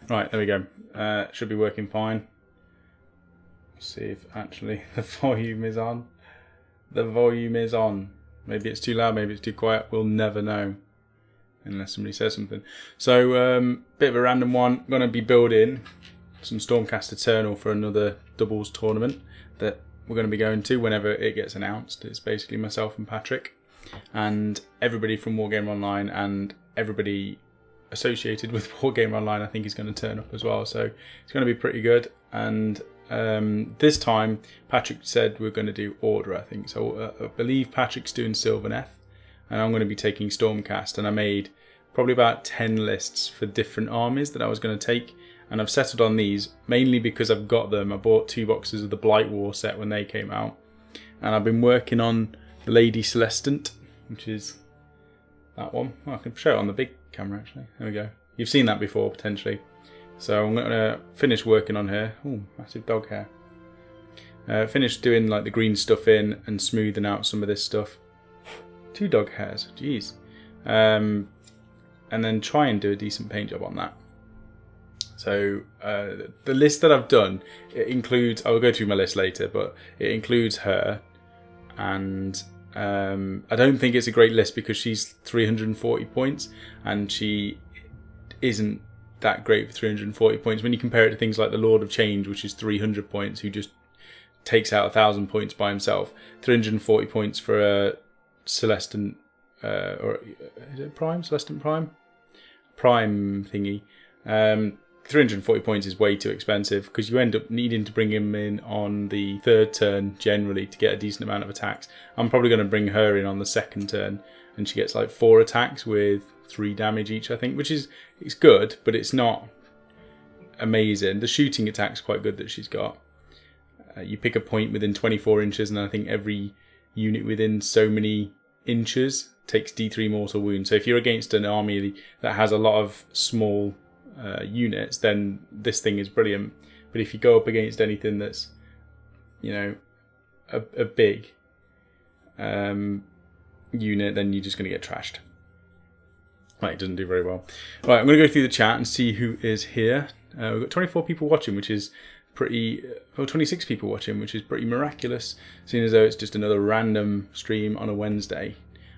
Right, there we go. Should be working fine. Let's see if actually the volume is on. The volume is on. Maybe it's too loud, maybe it's too quiet. We'll never know unless somebody says something. So, bit of a random one. I'm going to be building some Stormcast Eternal for another doubles tournament that we're going to be going to whenever it gets announced. It's basically myself and Patrick and everybody from Warhammer Online and everybody associated with Warhammer Online I think is going to turn up as well. So it's going to be pretty good. And this time Patrick said we're going to do Order, I think. So I believe Patrick's doing Sylvaneth and I'm going to be taking Stormcast. And I made probably about 10 lists for different armies that I was going to take. And I've settled on these mainly because I've got them. I bought 2 boxes of the Blight War set when they came out. And I've been working on the Lady Celestant, which is that one. Oh, I can show it on the big camera actually. There we go. You've seen that before potentially. So I'm going to finish working on her. Oh, massive dog hair. Finish doing like the green stuff in and smoothing out some of this stuff. 2 dog hairs, jeez. And then try and do a decent paint job on that. So the list that I've done, it includes, I will go through my list later, but it includes her. And I don't think it's a great list because she's 340 points and she isn't that great for 340 points. When you compare it to things like the Lord of Change, which is 300 points, who just takes out 1,000 points by himself. 340 points for a Celestant, or is it Prime? Celestant Prime? Prime thingy. 340 points is way too expensive because you end up needing to bring him in on the 3rd turn generally to get a decent amount of attacks. I'm probably going to bring her in on the 2nd turn and she gets like 4 attacks with 3 damage each, I think, which is, it's good, but it's not amazing. The shooting attack's quite good that she's got. You pick a point within 24 inches and I think every unit within so many inches takes D3 mortal wounds. So if you're against an army that has a lot of small units, then this thing is brilliant. But if you go up against anything that's, you know, a big unit, then you're just going to get trashed. Right, it doesn't do very well. Right, I'm going to go through the chat and see who is here. We've got 24 people watching, which is pretty, or 26 people watching, which is pretty miraculous, seeing as though it's just another random stream on a Wednesday.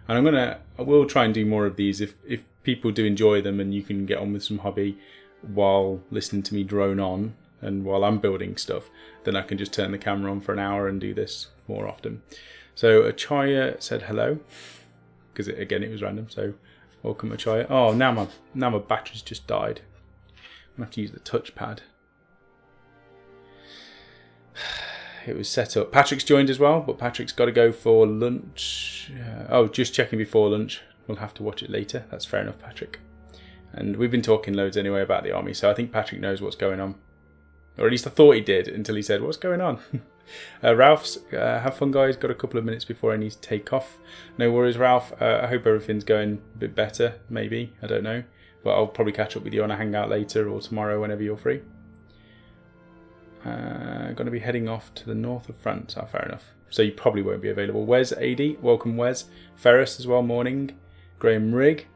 And I will try and do more of these if people do enjoy them and you can get on with some hobby while listening to me drone on and while I'm building stuff, then I can just turn the camera on for an hour and do this more often. So Achaya said hello, because again it was random, so welcome Achaya. Oh, now my battery's just died. I'm going to have to use the touchpad. It was set up. Patrick's joined as well, but Patrick's got to go for lunch. Oh, just checking before lunch. We'll have to watch it later. That's fair enough, Patrick. And we've been talking loads anyway about the army, so I think Patrick knows what's going on. Or at least I thought he did until he said, what's going on? Ralph's, have fun guys, got a couple of minutes before I need to take off. No worries, Ralph. I hope everything's going a bit better, maybe. I don't know. But I'll probably catch up with you on a hangout later or tomorrow whenever you're free. Going to be heading off to the north of France. Oh, fair enough. So you probably won't be available. Wes AD, welcome Wes. Ferris as well, morning. Graham Rigg.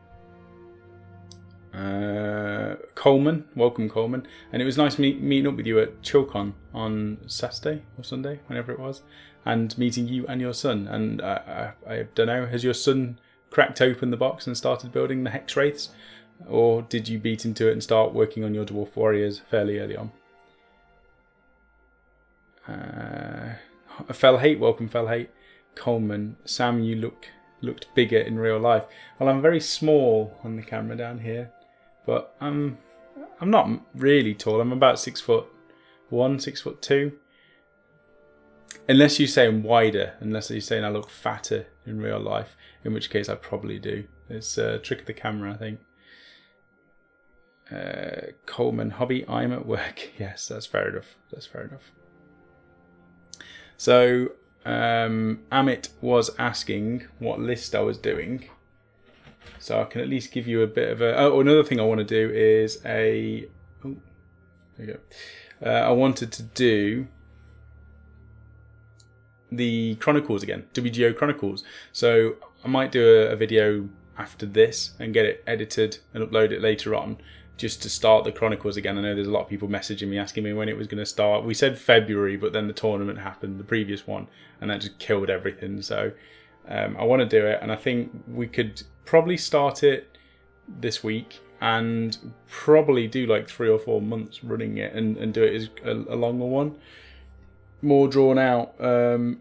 Coleman, welcome Coleman. And it was nice meeting up with you at Chilcon on Saturday or Sunday, whenever it was, and meeting you and your son. And I don't know, has your son cracked open the box and started building the Hex Wraiths? Or did you beat into it and start working on your Dwarf Warriors fairly early on? Fellhate, welcome Fellhate. Coleman, Sam, you looked bigger in real life. Well, I'm very small on the camera down here, but I'm not really tall. I'm about 6'1", 6'2". Unless you say I'm wider, unless you're saying I look fatter in real life, in which case I probably do. It's a trick of the camera, I think. Coleman, hobby, I'm at work. Yes, that's fair enough. That's fair enough. So Amit was asking what list I was doing, so I can at least give you a bit of a. Oh, another thing I want to do is a. Oh, there you go. I wanted to do the Chronicles again, VGO Chronicles. So I might do a video after this and get it edited and upload it later on just to start the Chronicles again. I know there's a lot of people messaging me asking me when it was going to start. We said February, but then the tournament happened, the previous one, and that just killed everything. So I want to do it, and I think we could probably start it this week and probably do like 3 or 4 months running it and do it as a longer one. More drawn out.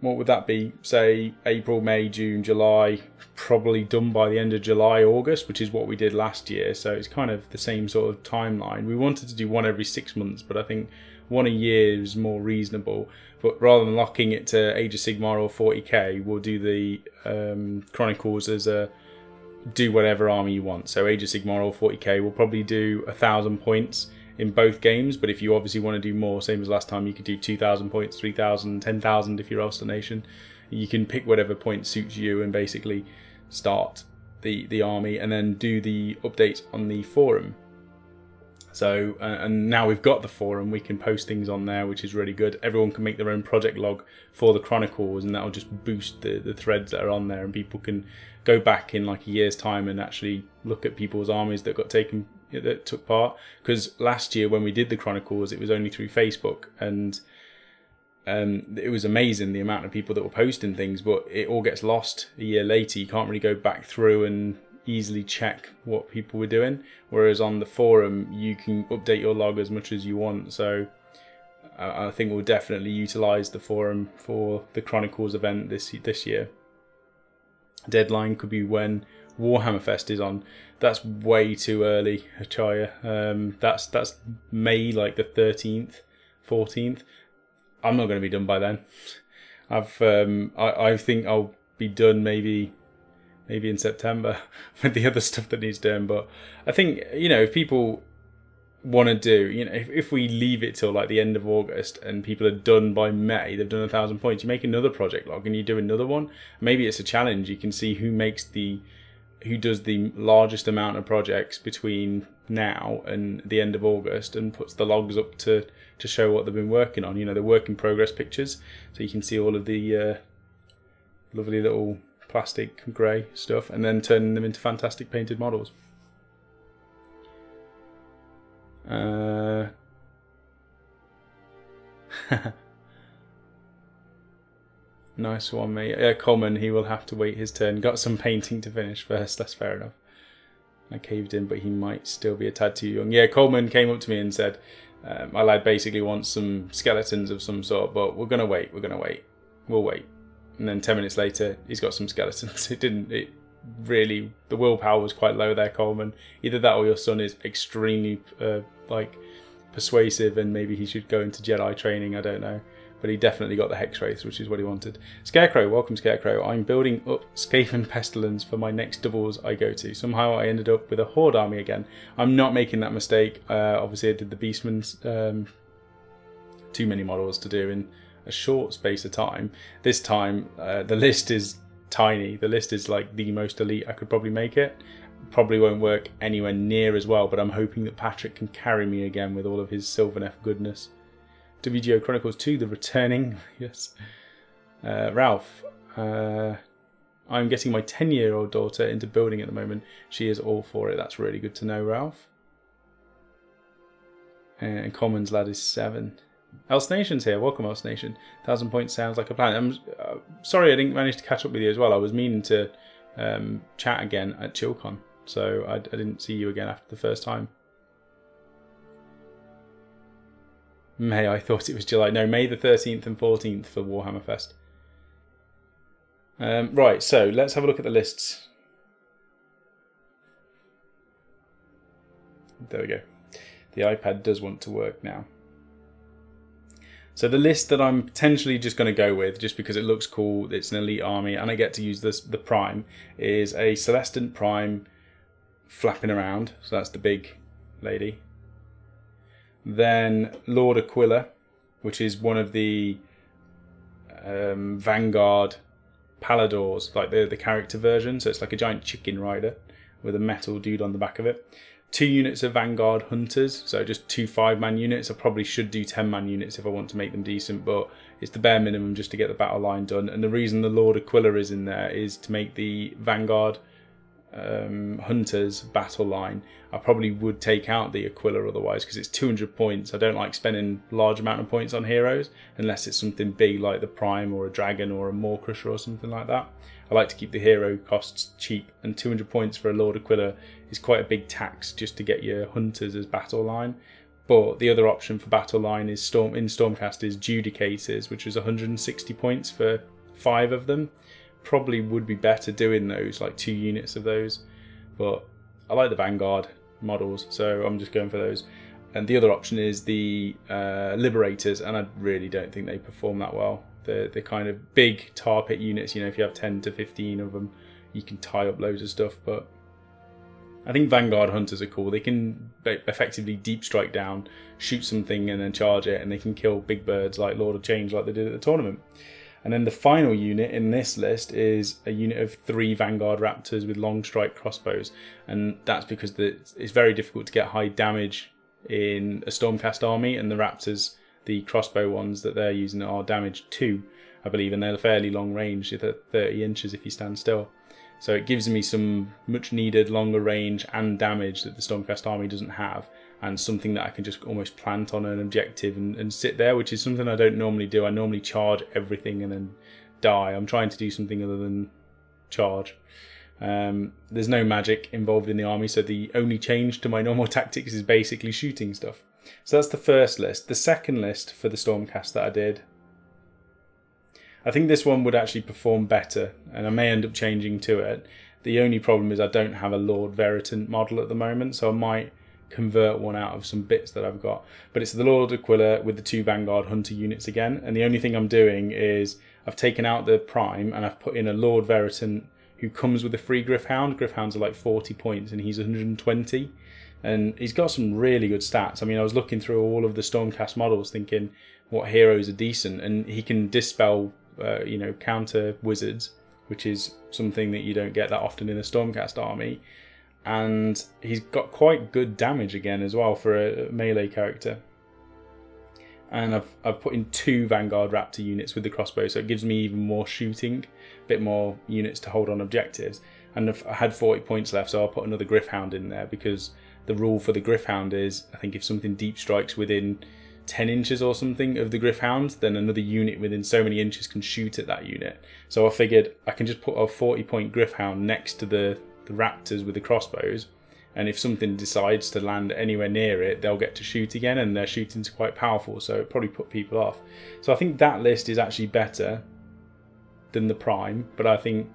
What would that be? Say April, May, June, July. Probably done by the end of July, August, which is what we did last year. So it's kind of the same sort of timeline. We wanted to do one every 6 months, but I think one a year is more reasonable. But rather than locking it to Age of Sigmar or 40k, we'll do the Chronicles as a do whatever army you want. So Age of Sigmar or 40k, we'll probably do 1,000 points in both games, but if you obviously want to do more, same as last time, you could do 2,000 points, 3,000, 10,000 if you're Ulster Nation. You can pick whatever point suits you and basically start the army and then do the updates on the forum. So, and now we've got the forum, we can post things on there, which is really good. Everyone can make their own project log for the Chronicles, and that'll just boost the threads that are on there, and people can go back in like a year's time and actually look at people's armies that took part. Because last year when we did the Chronicles, it was only through Facebook, and it was amazing the amount of people that were posting things, but it all gets lost a year later. You can't really go back through and easily check what people were doing, whereas on the forum you can update your log as much as you want. So I think we'll definitely utilize the forum for the Chronicles event this year. Deadline could be when Warhammer Fest is on. That's way too early, Achaya. That's May, like the 13th, 14th. I'm not going to be done by then. I think I'll be done maybe in September with the other stuff that needs doing. But I think, if people want to do, if we leave it till like the end of August and people are done by May, they've done 1,000 points, you make another project log and you do another one. Maybe it's a challenge. You can see who does the largest amount of projects between now and the end of August and puts the logs up to show what they've been working on. The work in progress pictures, so you can see all of the lovely little plastic grey stuff, and then turning them into fantastic painted models. Nice one, mate. Yeah, Common, he will have to wait his turn. Got some painting to finish first, that's fair enough. I caved in, but he might still be a tad too young. Yeah, Coleman came up to me and said, my lad basically wants some skeletons of some sort, but we're going to wait, we'll wait. And then 10 minutes later, he's got some skeletons. The willpower was quite low there, Coleman. Either that or your son is extremely, persuasive, and maybe he should go into Jedi training, I don't know. But he definitely got the Hex Wraith, which is what he wanted. Scarecrow, welcome Scarecrow. I'm building up Skaven Pestilence for my next doubles I go to. Somehow I ended up with a Horde army again. I'm not making that mistake. Obviously I did the Beastman's, too many models to do in a short space of time. This time the list is tiny. The list is like the most elite I could probably make it. Probably won't work anywhere near as well, but I'm hoping that Patrick can carry me again with all of his Sylvaneth goodness. VGO Chronicles 2, the returning, yes. Ralph, I'm getting my 10-year-old daughter into building at the moment. She is all for it. That's really good to know, Ralph. And Common's lad is 7. Else Nation's here. Welcome, Else Nation. 1,000 points sounds like a plan. I'm sorry I didn't manage to catch up with you as well. I was meaning to chat again at ChillCon, so I didn't see you again after the first time. May, I thought it was July. No, May the 13th and 14th for Warhammer Fest. Right, so let's have a look at the lists. There we go. The iPad does want to work now. So the list that I'm potentially just going to go with, just because it looks cool, it's an elite army, and I get to use the Prime, is a Celestant Prime flapping around. So that's the big lady. Then Lord Aquila, which is one of the Vanguard Paladors, like the character version. So it's like a giant chicken rider with a metal dude on the back of it. 2 units of Vanguard Hunters, so just 2 5-man units. I probably should do 10-man units if I want to make them decent, but it's the bare minimum just to get the battle line done. And the reason the Lord Aquila is in there is to make the Vanguard Hunters battle line, I probably would take out the Aquila otherwise, because it's 200 points. I don't like spending large amount of points on heroes unless it's something big like the Prime or a Dragon or a Maw Crusher or something like that. I like to keep the hero costs cheap, and 200 points for a Lord Aquila is quite a big tax just to get your Hunters as battle line. But the other option for battle line is in Stormcast is Judicators, which is 160 points for 5 of them. Probably would be better doing those, like 2 units of those, but I like the Vanguard models, so I'm just going for those. And the other option is the Liberators, and I really don't think they perform that well. They're kind of big tar pit units, you know, if you have 10 to 15 of them, you can tie up loads of stuff, but I think Vanguard Hunters are cool. They can effectively deep strike down, shoot something and then charge it, and they can kill big birds like Lord of Change like they did at the tournament. And then the final unit in this list is a unit of 3 Vanguard Raptors with long strike crossbows. And that's because it's very difficult to get high damage in a Stormcast army, and the Raptors, the crossbow ones that they're using, are damage 2, I believe, and they're fairly long range, 30 inches if you stand still. So it gives me some much needed longer range and damage that the Stormcast army doesn't have, and something that I can just almost plant on an objective and sit there, which is something I don't normally do. I normally charge everything and then die. I'm trying to do something other than charge. There's no magic involved in the army, so the only change to my normal tactics is basically shooting stuff. So that's the first list. The second list for the Stormcast that I did, I think this one would actually perform better, and I may end up changing to it. The only problem is I don't have a Lord Veritant model at the moment, so I might convert one out of some bits that I've got. But it's the Lord Aquila with the 2 Vanguard Hunter units again, and the only thing I'm doing is I've taken out the Prime and I've put in a Lord Veritant who comes with a free Gryph-hound. Gryph-hounds are like 40 points and he's 120, and he's got some really good stats. I mean, I was looking through all of the Stormcast models thinking what heroes are decent, and he can dispel you know, counter wizards, which is something that you don't get that often in a Stormcast army, and he's got quite good damage again as well for a melee character. And I've put in 2 Vanguard Raptor units with the crossbow, so it gives me even more shooting, a bit more units to hold on objectives. And I had 40 points left, so I'll put another Gryph-hound in there, because the rule for the Gryph-hound is, I think if something deep strikes within 10 inches or something of the Gryph-hound, then another unit within so many inches can shoot at that unit. So I figured I can just put a 40-point Gryph-hound next to the Raptors with the crossbows, and if something decides to land anywhere near it, they'll get to shoot again, and their shooting's quite powerful, so it probably put people off. So I think that list is actually better than the Prime, but I think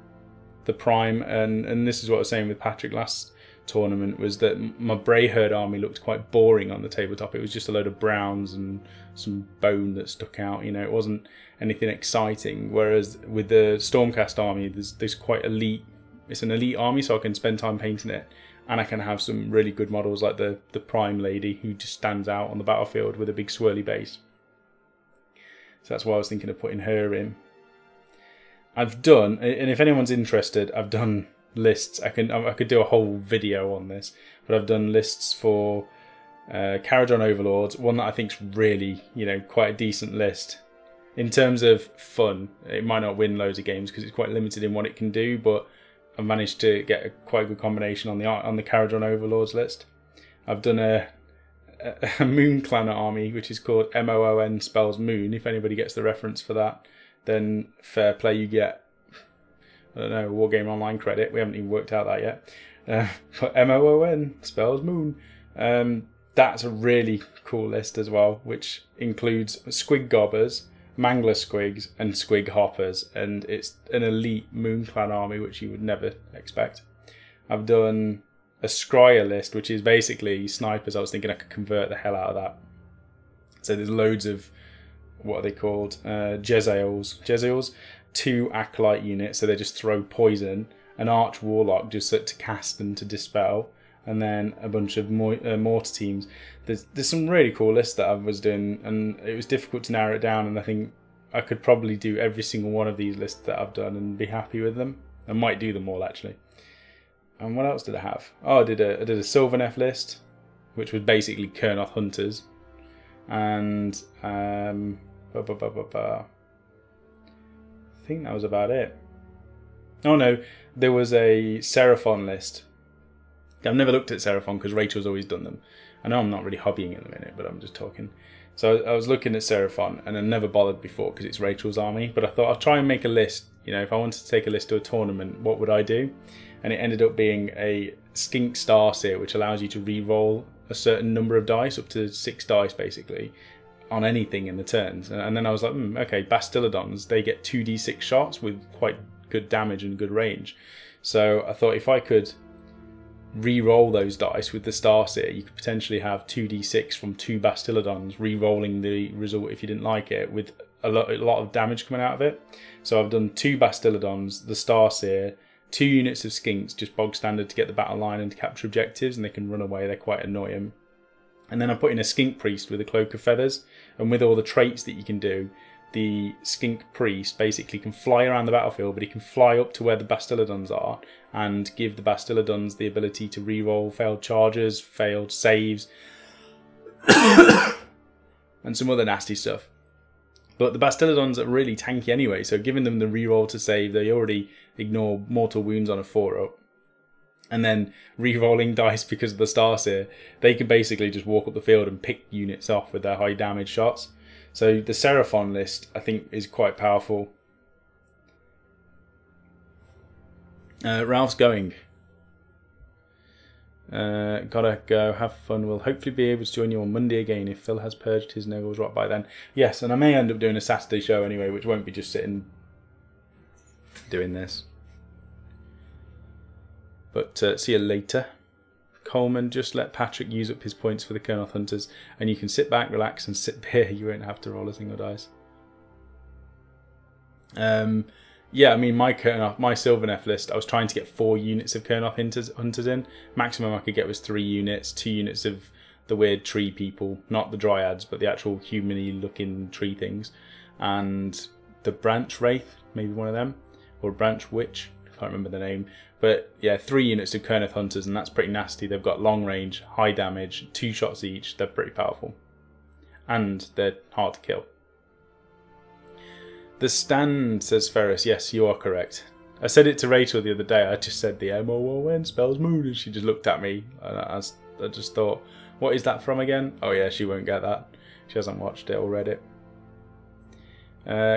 the Prime, and this is what I was saying with Patrick last tournament, was that my Brayherd army looked quite boring on the tabletop. It was just a load of browns and some bone that stuck out, you know, it wasn't anything exciting. Whereas with the Stormcast army, there's quite elite, it's an elite army, so I can spend time painting it, and I can have some really good models like the Prime lady who just stands out on the battlefield with a big swirly base. So that's why I was thinking of putting her in. I've done, and if anyone's interested, I've done lists. I could do a whole video on this, but I've done lists for Kharadron Overlords, one that I think's really, you know, quite a decent list. In terms of fun, it might not win loads of games because it's quite limited in what it can do, but I've managed to get a quite good combination on the Kharadron Overlords list. I've done a Moon Clan army, which is called MOON spells Moon. If anybody gets the reference for that, then fair play, you get, I don't know, Wargame Online credit. We haven't even worked out that yet. But MOON spells Moon. That's a really cool list as well, which includes Squig Gobbers, Mangler Squigs, and Squig Hoppers, and it's an elite Moon Clan army, which you would never expect. I've done a Scryer list, which is basically snipers. I was thinking I could convert the hell out of that. So there's loads of, what are they called? Jezzails. 2 Acolyte units, so they just throw poison, an Arch Warlock just to cast and to dispel, and then a bunch of mortar teams. There's some really cool lists that I was doing, and it was difficult to narrow it down, and I think I could probably do every single one of these lists that I've done and be happy with them. I might do them all actually. And what else did I have? Oh, I did a Sylvaneth list, which was basically Kurnoth Hunters, and I think that was about it. Oh no, there was a Seraphon list. I've never looked at Seraphon because Rachel's always done them. I know I'm not really hobbying at the minute, but I'm just talking. So I was looking at Seraphon and I never bothered before because it's Rachel's army. But I thought I'll try and make a list. You know, if I wanted to take a list to a tournament, what would I do? And it ended up being a Skink Starseer, which allows you to re-roll a certain number of dice, up to 6 dice basically, on anything in the turns. And then I was like, okay, Bastillodons, they get 2d6 shots with quite good damage and good range. So I thought if I could re-roll those dice with the Starseer, you could potentially have 2d6 from 2 Bastillodons, re-rolling the result if you didn't like it, with a lot of damage coming out of it. So I've done 2 Bastillodons, the Starseer, 2 units of Skinks, just bog standard to get the battle line and to capture objectives, and they can run away, they're quite annoying. And then I put in a Skink Priest with a Cloak of Feathers, and with all the traits that you can do, the Skink Priest basically can fly around the battlefield, but he can fly up to where the Bastillodons are and give the Bastillodons the ability to reroll failed charges, failed saves, and some other nasty stuff. But the Bastillodons are really tanky anyway, so giving them the reroll to save, they already ignore mortal wounds on a 4-up. And then re-rolling dice because of the Starseer, they can basically just walk up the field and pick units off with their high damage shots. So the Seraphon list, I think, is quite powerful. Ralph's going. Gotta go, have fun. We'll hopefully be able to join you on Monday again if Phil has purged his Nogles rot by then. Yes, and I may end up doing a Saturday show anyway, which won't be just sitting doing this. But see you later. Coleman, just let Patrick use up his points for the Kernoth Hunters, and you can sit back, relax, and sip beer. You won't have to roll a single dice. Yeah, I mean, my Sylvaneth list, I was trying to get 4 units of Kernoth Hunters in. Maximum I could get was 3 units, 2 units of the weird tree people, not the Dryads, but the actual human-y looking tree things, and the Branch Wraith, maybe one of them, or Branch Witch, I can't remember the name. But yeah, 3 units of Kernoth Hunters, and that's pretty nasty. They've got long range, high damage, 2 shots each. They're pretty powerful. And they're hard to kill. The Stand, says Ferris. Yes, you are correct. I said it to Rachel the other day. I just said the MOON spells moon, and she just looked at me. And I just thought, what is that from again? Oh yeah, she won't get that. She hasn't watched it or read it.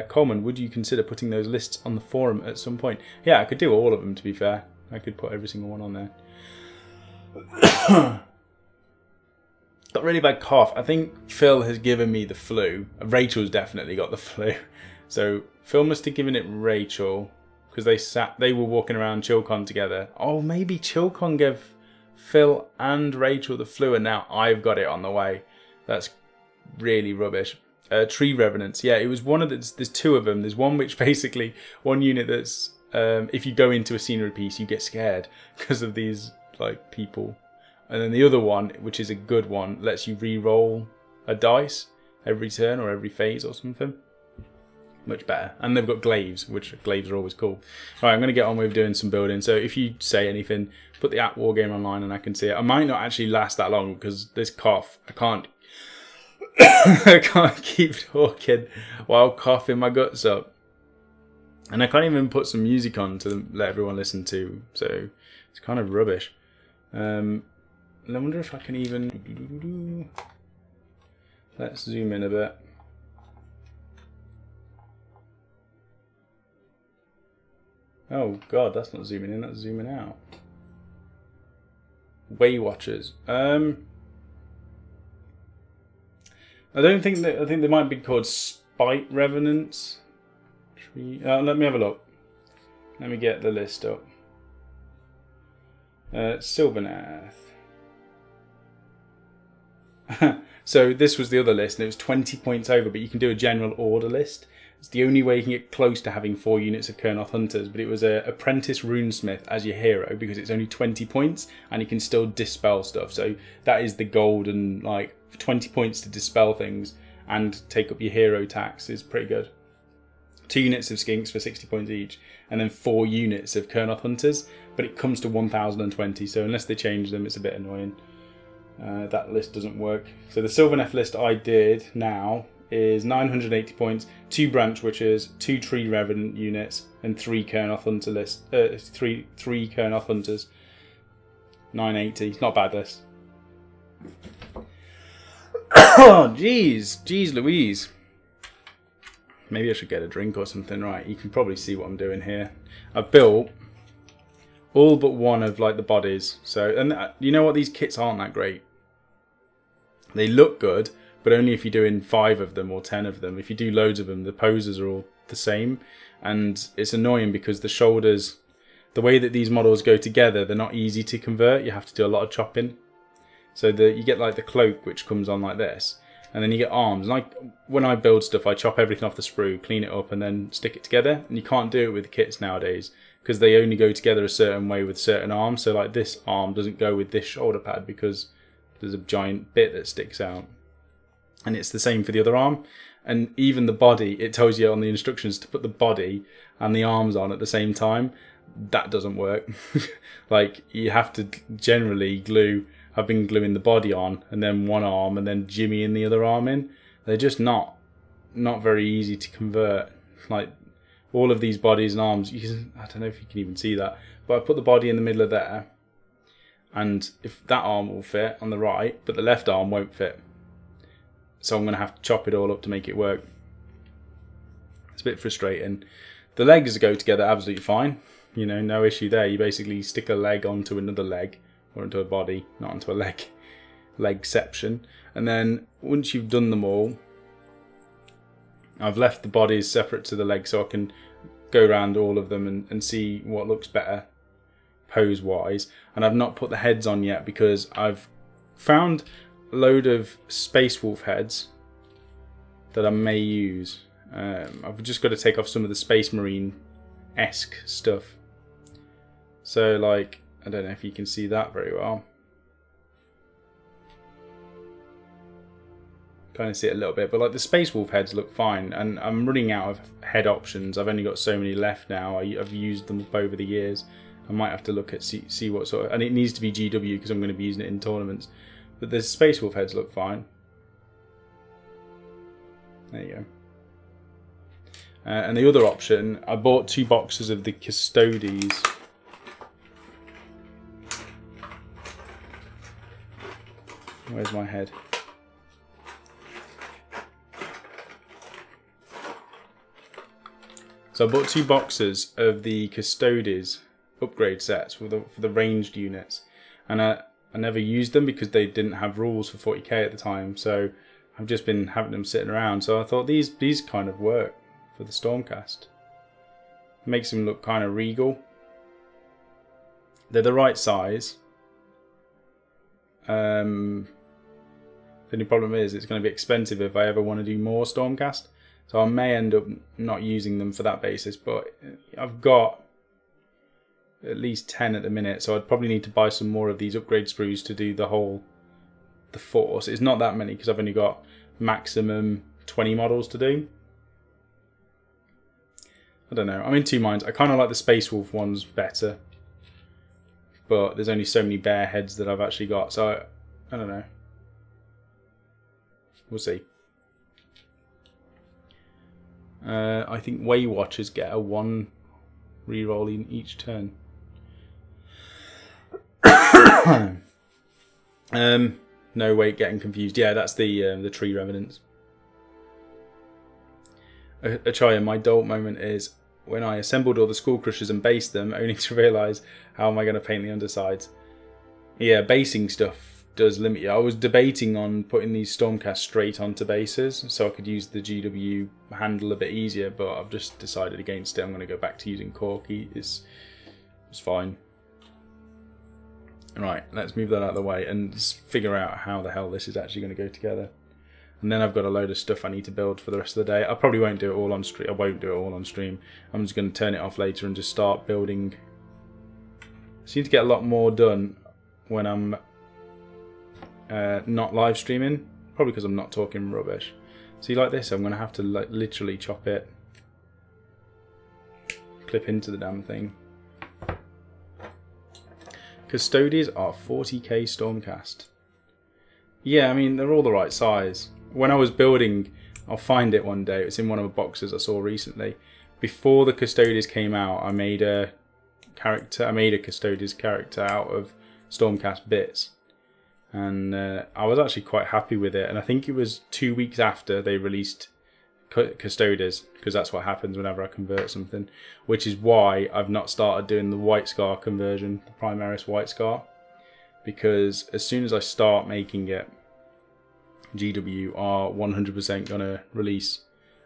Coleman, would you consider putting those lists on the forum at some point? Yeah, I could do all of them, to be fair. I could put every single one on there. Got really bad cough. I think Phil has given me the flu. Rachel's definitely got the flu. So Phil must have given it Rachel, because they were walking around Chilcon together. Oh, maybe Chilcon gave Phil and Rachel the flu, and now I've got it on the way. That's really rubbish. Tree Revenants. Yeah, it was one of the... There's 2 of them. There's one which basically... One unit that's... if you go into a scenery piece, you get scared because of these, like, people. And then the other one, which is a good one, lets you re-roll a dice every turn or every phase or something. Much better. And they've got glaives, which glaives are always cool. Alright, I'm going to get on with doing some building. So if you say anything, put the app Wargame online and I can see it. I might not actually last that long because this cough, I can't... I can't keep talking while coughing my guts up. And I can't even put some music on to let everyone listen to. So it's kind of rubbish. And I wonder if I can even... Let's zoom in a bit. Oh god, that's not zooming in, that's zooming out. Way Watchers. I think they might be called Spite Revenants. Let me have a look. Let me get the list up. Sylvaneth. So this was the other list, and it was 20 points over, but you can do a general order list. It's the only way you can get close to having 4 units of Kernoth Hunters, but it was a Apprentice Runesmith as your hero because it's only 20 points and you can still dispel stuff. So that is the golden, like, 20 points to dispel things and take up your hero tax is pretty good. 2 units of Skinks for 60 points each, and then 4 units of Kernoth Hunters, but it comes to 1020, so unless they change them, it's a bit annoying. That list doesn't work. So the Sylvaneth list I did now is 980 points, 2 Branch Witchers, 2 Tree Revenant units, and 3 Kernoth Hunter list. Three Kernoth Hunters. 980. Not a bad list. Oh, jeez Louise. Maybe I should get a drink or something. Right, you can probably see what I'm doing here. I've built all but one of like the bodies. So, and you know what? These kits aren't that great. They look good, but only if you're doing 5 of them or 10 of them. If you do loads of them, the poses are all the same. And it's annoying because the shoulders, the way that these models go together, they're not easy to convert. You have to do a lot of chopping. So you get like the cloak, which comes on like this. And then you get arms. Like when I build stuff, I chop everything off the sprue, clean it up, and then stick it together. And you can't do it with kits nowadays because they only go together a certain way with certain arms. So like this arm doesn't go with this shoulder pad because there's a giant bit that sticks out. And it's the same for the other arm. And even the body, it tells you on the instructions to put the body and the arms on at the same time. That doesn't work. Like you have to generally glue. I've been gluing the body on and then one arm and then jimmying the other arm in. They're just not very easy to convert. Like all of these bodies and arms, I don't know if you can even see that, but I put the body in the middle of there, and if that arm will fit on the right, but the left arm won't fit. So I'm going to have to chop it all up to make it work. It's a bit frustrating. The legs go together absolutely fine. You know, no issue there. You basically stick a leg onto another leg, or into a body, not onto a leg. Legception. And then once you've done them all, I've left the bodies separate to the legs so I can go around all of them and see what looks better pose wise. And I've not put the heads on yet because I've found a load of Space Wolf heads that I may use. I've just got to take off some of the Space Marine-esque stuff. So like, I don't know if you can see that very well. Kind of see it a little bit, but like the Space Wolf heads look fine, and I'm running out of head options. I've only got so many left now. I've used them up over the years. I might have to look at see what sort of, and it needs to be GW because I'm going to be using it in tournaments. But the Space Wolf heads look fine. There you go. And the other option, I bought 2 boxes of the Custodes. Where's my head? So I bought 2 boxes of the Custodes upgrade sets for the ranged units, and I never used them because they didn't have rules for 40k at the time. So I've just been having them sitting around. So I thought these kind of work for the Stormcast. Makes them look kind of regal. They're the right size. The only problem is it's going to be expensive if I ever want to do more Stormcast. So I may end up not using them for that basis, but I've got at least 10 at the minute, so I'd probably need to buy some more of these upgrade sprues to do the force. It's not that many because I've only got maximum 20 models to do. I don't know. I'm in 2 minds. I kind of like the Space Wolf ones better, but there's only so many bear heads that I've actually got, so I don't know. We'll see. I think Way Watchers get a 1 reroll in each turn. No, wait, getting confused. Yeah, that's the Tree Revenants. Achaya, my adult moment is when I assembled all the Skull Crushers and based them, only to realise how am I going to paint the undersides. Yeah, basing stuff does limit you. I was debating on putting these Stormcast straight onto bases so I could use the GW handle a bit easier, but I've just decided against it. I'm going to go back to using Corky. It's fine. Right, let's move that out of the way and figure out how the hell this is actually going to go together. And then I've got a load of stuff I need to build for the rest of the day. I probably won't do it all on stream. I won't do it all on stream. I'm just going to turn it off later and just start building. I seem to get a lot more done when I'm not live streaming, probably because I'm not talking rubbish. See, like this, I'm going to have to like literally chop it, clip into the damn thing. Custodes are 40k Stormcast. Yeah, I mean, they're all the right size. when I was building, I'll find it one day. It's in one of the boxes I saw recently. Before the Custodes came out, I made a character. I made a Custodes character out of Stormcast bits, and I was actually quite happy with it. And I think it was 2 weeks after they released Custodes, because that's what happens whenever I convert something, which is why I've not started doing the White Scar conversion, the Primaris White Scar, because as soon as I start making it, GW are 100% going to release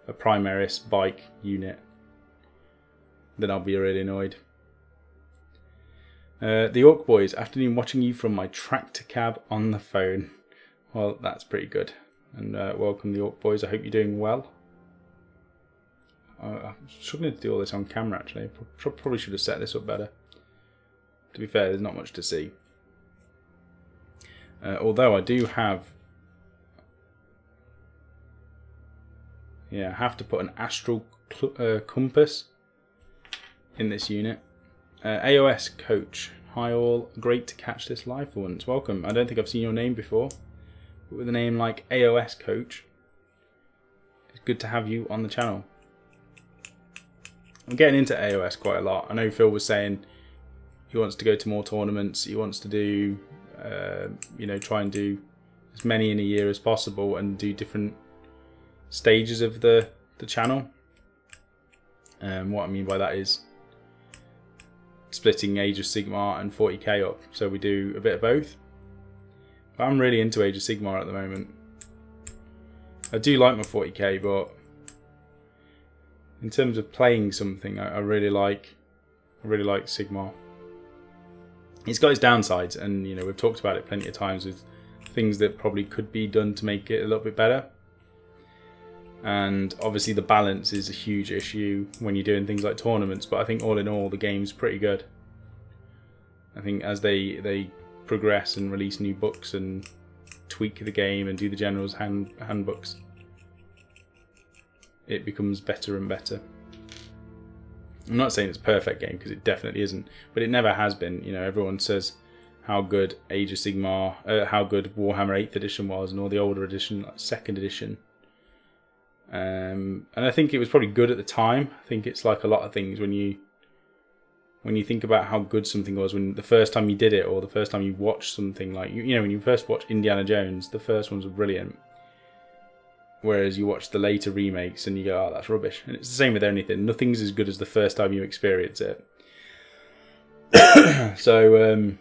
a Primaris bike unit. Then I'll be really annoyed. The Orc Boys, afternoon watching you from my tractor cab on the phone. Well, that's pretty good. And welcome the Orc Boys, I hope you're doing well. I'm struggling to do all this on camera actually. Probably should have set this up better. To be fair, there's not much to see. Although I do have... Yeah, I have to put an astral compass in this unit. AOS Coach. Hi all, great to catch this live for once. Welcome. I don't think I've seen your name before. But with a name like AOS Coach, it's good to have you on the channel. I'm getting into AOS quite a lot. I know Phil was saying he wants to go to more tournaments. He wants to do, you know, try and do as many in a year as possible and do different stages of the channel. What I mean by that is splitting Age of Sigmar and 40k up, so we do a bit of both. But I'm really into Age of Sigmar at the moment. I do like my 40k, but in terms of playing something, I really like Sigmar. It's got its downsides, and you know we've talked about it plenty of times with things that probably could be done to make it a little bit better. And obviously the balance is a huge issue when you're doing things like tournaments, but I think all in all the game's pretty good. I think as they progress and release new books and tweak the game and do the general's handbooks, it becomes better and better. I'm not saying it's a perfect game, because it definitely isn't, but it never has been. You know, everyone says how good Age of Sigmar, how good Warhammer 8th edition was, and all the older edition, like 2nd edition. And I think it was probably good at the time. I think it's like a lot of things when you think about how good something was when the first time you did it, or the first time you watched something, like you know when you first watched Indiana Jones, the first ones were brilliant. Whereas you watch the later remakes and you go, oh, that's rubbish. And it's the same with anything. Nothing's as good as the first time you experience it. So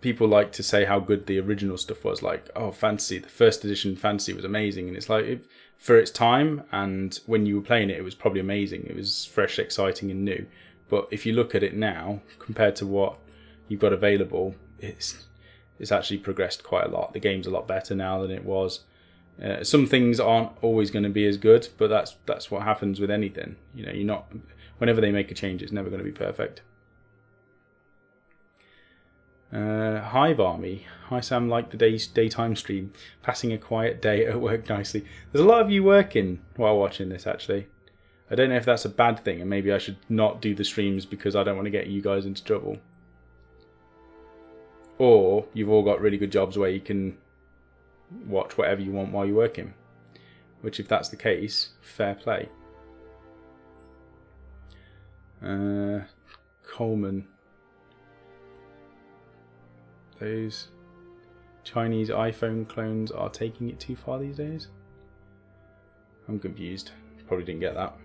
people like to say how good the original stuff was. Like, oh, fantasy, the first edition fantasy was amazing. And it's like, for its time, and when you were playing it, it was probably amazing. It was fresh, exciting and new. But if you look at it now, compared to what you've got available, it's actually progressed quite a lot. The game's a lot better now than it was. Some things aren't always going to be as good, but that's what happens with anything. You know, you're not. Whenever they make a change, it's never going to be perfect. Hi Barmy. Hi Sam, like the daytime stream. Passing a quiet day at work nicely. There's a lot of you working while watching this actually. I don't know if that's a bad thing, and maybe I should not do the streams because I don't want to get you guys into trouble. Or you've all got really good jobs where you can watch whatever you want while you're working. Which, if that's the case, fair play. Coleman. Those Chinese iPhone clones are taking it too far these days? I'm confused. Probably didn't get that.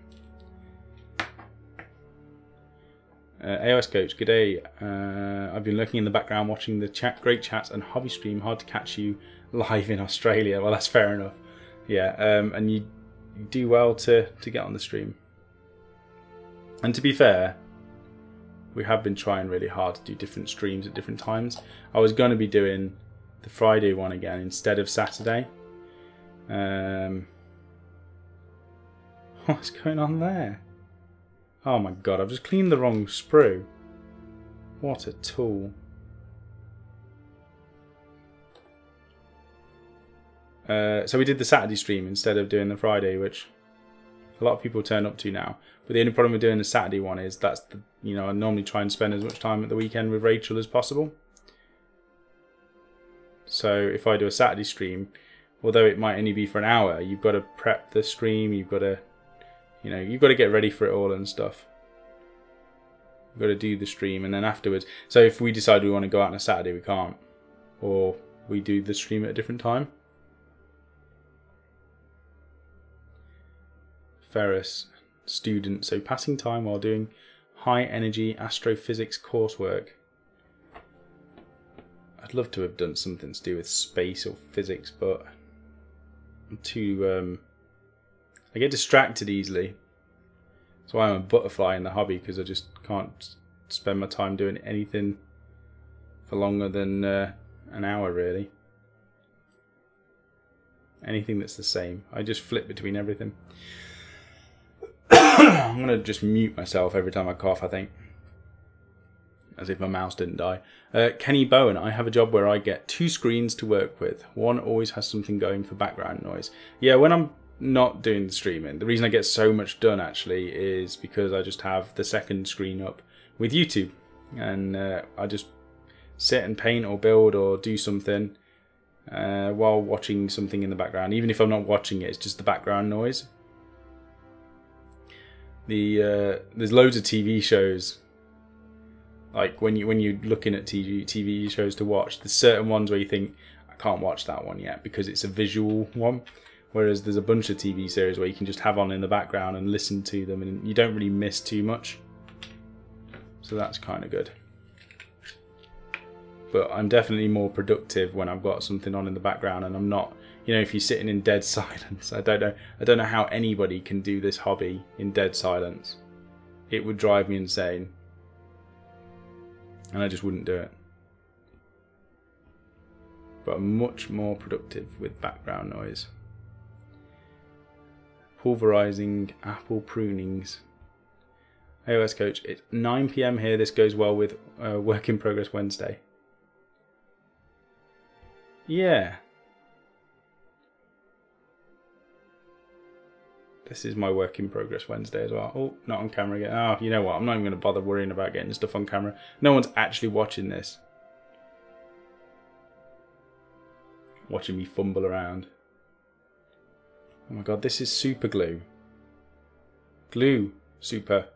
AOS Coach, good day. I've been lurking in the background watching the great chats and hobby stream. Hard to catch you live in Australia. Well, that's fair enough. Yeah, and you do well to get on the stream. And to be fair, we have been trying really hard to do different streams at different times. I was going to be doing the Friday one again instead of Saturday. What's going on there? Oh my god, I've just cleaned the wrong sprue. What a tool. So we did the Saturday stream instead of doing the Friday, which a lot of people turn up to now. But the only problem with doing the Saturday one is that's the, you know, I normally try and spend as much time at the weekend with Rachel as possible. So if I do a Saturday stream, although it might only be for an hour, you've got to prep the stream, you've got to, you know, you've got to get ready for it all and stuff. You've got to do the stream, and then afterwards, so if we decide we want to go out on a Saturday, we can't, or we do the stream at a different time. Ferris, student, so passing time while doing high energy astrophysics coursework. I'd love to have done something to do with space or physics, but I'm too I get distracted easily. That's why I'm a butterfly in the hobby, because I just can't spend my time doing anything for longer than an hour, really. Anything that's the same. I just flip between everything. I'm going to just mute myself every time I cough, I think. As if my mouse didn't die. Kenny Bowen, I have a job where I get 2 screens to work with. One always has something going for background noise. Yeah, when I'm not doing the streaming, the reason I get so much done actually is because I just have the second screen up with YouTube. And I just sit and paint or build or do something while watching something in the background. Even if I'm not watching it, it's just the background noise. There's loads of TV shows. Like when you're looking at TV shows to watch, there's certain ones where you think, I can't watch that one yet because it's a visual one. Whereas there's a bunch of TV series where you can just have on in the background and listen to them, and you don't really miss too much. So that's kind of good. But I'm definitely more productive when I've got something on in the background and I'm not, you know, if you're sitting in dead silence. I don't know how anybody can do this hobby in dead silence. It would drive me insane. And I just wouldn't do it. But I'm much more productive with background noise. Pulverizing apple prunings. AOS coach, it's 9 PM here. This goes well with Work in Progress Wednesday. Yeah. This is my Work in Progress Wednesday as well. Oh, not on camera again. Oh, you know what? I'm not even going to bother worrying about getting stuff on camera. No one's actually watching this. Watching me fumble around. Oh my god, this is super glue. Glue. Super.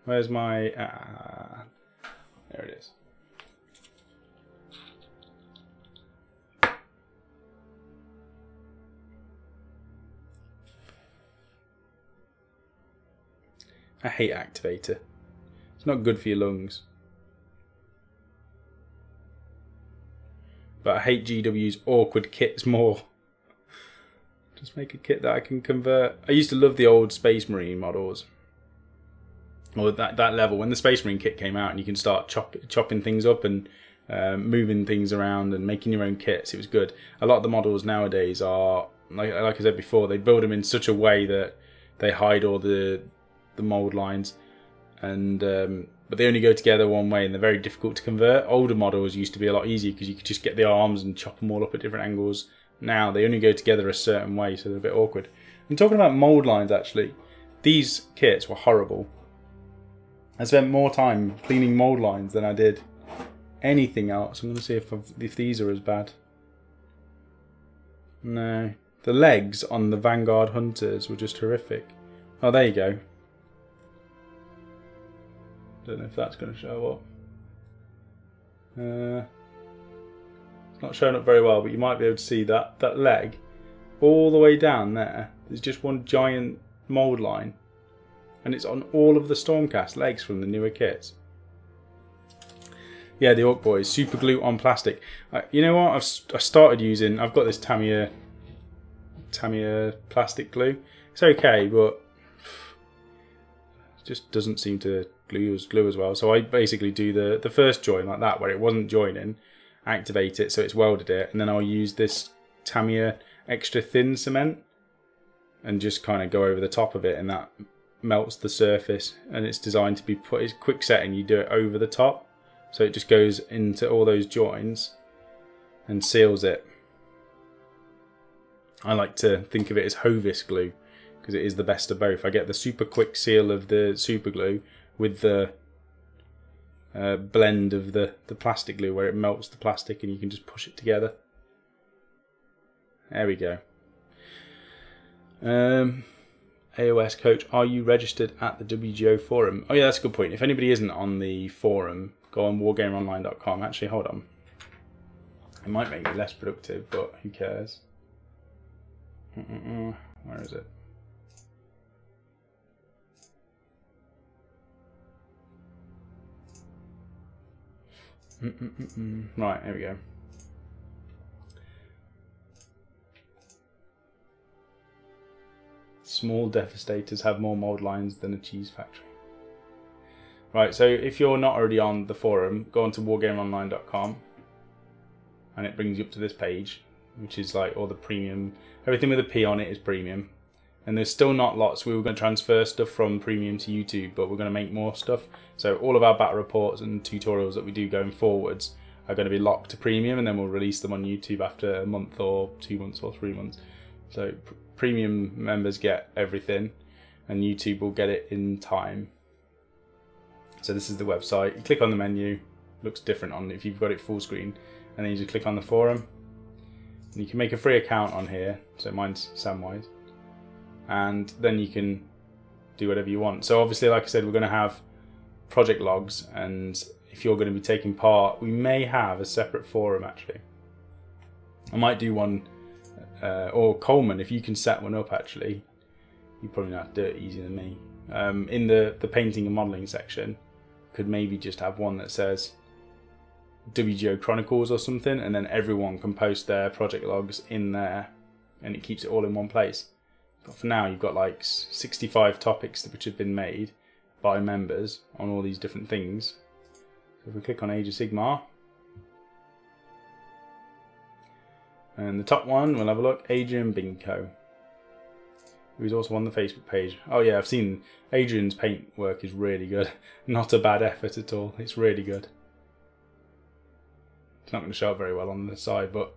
Where's my... there it is. I hate activator. It's not good for your lungs. But I hate GW's awkward kits more. Just make a kit that I can convert. I used to love the old Space Marine models. Or that level, when the Space Marine kit came out and you can start chopping things up and moving things around and making your own kits, it was good. A lot of the models nowadays are, like I said before, they build them in such a way that they hide all the mold lines, and but they only go together one way and they're very difficult to convert. Older models used to be a lot easier because you could just get the arms and chop them all up at different angles. Now they only go together a certain way, so they're a bit awkward. I'm talking about mold lines actually. These kits were horrible. I spent more time cleaning mold lines than I did anything else. I'm going to see if these are as bad. No. The legs on the Vanguard Hunters were just horrific. Oh, there you go. Don't know if that's going to show up. It's not showing up very well, but you might be able to see that leg all the way down there. There's just one giant mould line. And it's on all of the Stormcast legs from the newer kits. Yeah, the Orc Boys. Super glue on plastic. You know what? I started using... I've got this Tamiya plastic glue. It's okay, but... it just doesn't seem to glue as well. So I basically do the first join like that, where it wasn't joining. Activate it so it's welded it. And then I'll use this Tamiya extra thin cement. And just kind of go over the top of it, and that melts the surface, and it's designed to be put, it's quick setting, you do it over the top so it just goes into all those joins and seals it. I like to think of it as Hovis glue because it is the best of both. I get the super quick seal of the super glue with the blend of the plastic glue where it melts the plastic and you can just push it together. There we go. AOS coach, are you registered at the WGO forum? Oh yeah, that's a good point. If anybody isn't on the forum, go on wargameronline.com. Actually, hold on. It might make me less productive, but who cares? Where is it? Right, here we go. Small devastators have more mold lines than a cheese factory. Right, so if you're not already on the forum, go on to wargameronline.com and it brings you up to this page, which is like all the premium, everything with a P on it is premium. And there's still not lots. We were going to transfer stuff from premium to YouTube, but we're going to make more stuff. So all of our battle reports and tutorials that we do going forwards are going to be locked to premium, and then we'll release them on YouTube after a month or 2 months or 3 months. So premium members get everything and YouTube will get it in time. So this is the website. You click on the menu, looks different on if you've got it full screen, and then you just click on the forum. And you can make a free account on here, so mine's Samwise, and then you can do whatever you want. So obviously, like I said, we're going to have project logs, and if you're going to be taking part, we may have a separate forum actually. I might do one. Or Coleman, if you can set one up actually, you probably know how to do it easier than me. In the painting and modelling section, could maybe just have one that says VGO Chronicles or something, and then everyone can post their project logs in there, and it keeps it all in one place. But for now, you've got like 65 topics which have been made by members on all these different things. So if we click on Age of Sigmar, and the top one, we'll have a look, Adrian Binko, who's also on the Facebook page. Oh yeah, I've seen Adrian's paint work is really good. Not a bad effort at all, it's really good. It's not going to show up very well on the side, but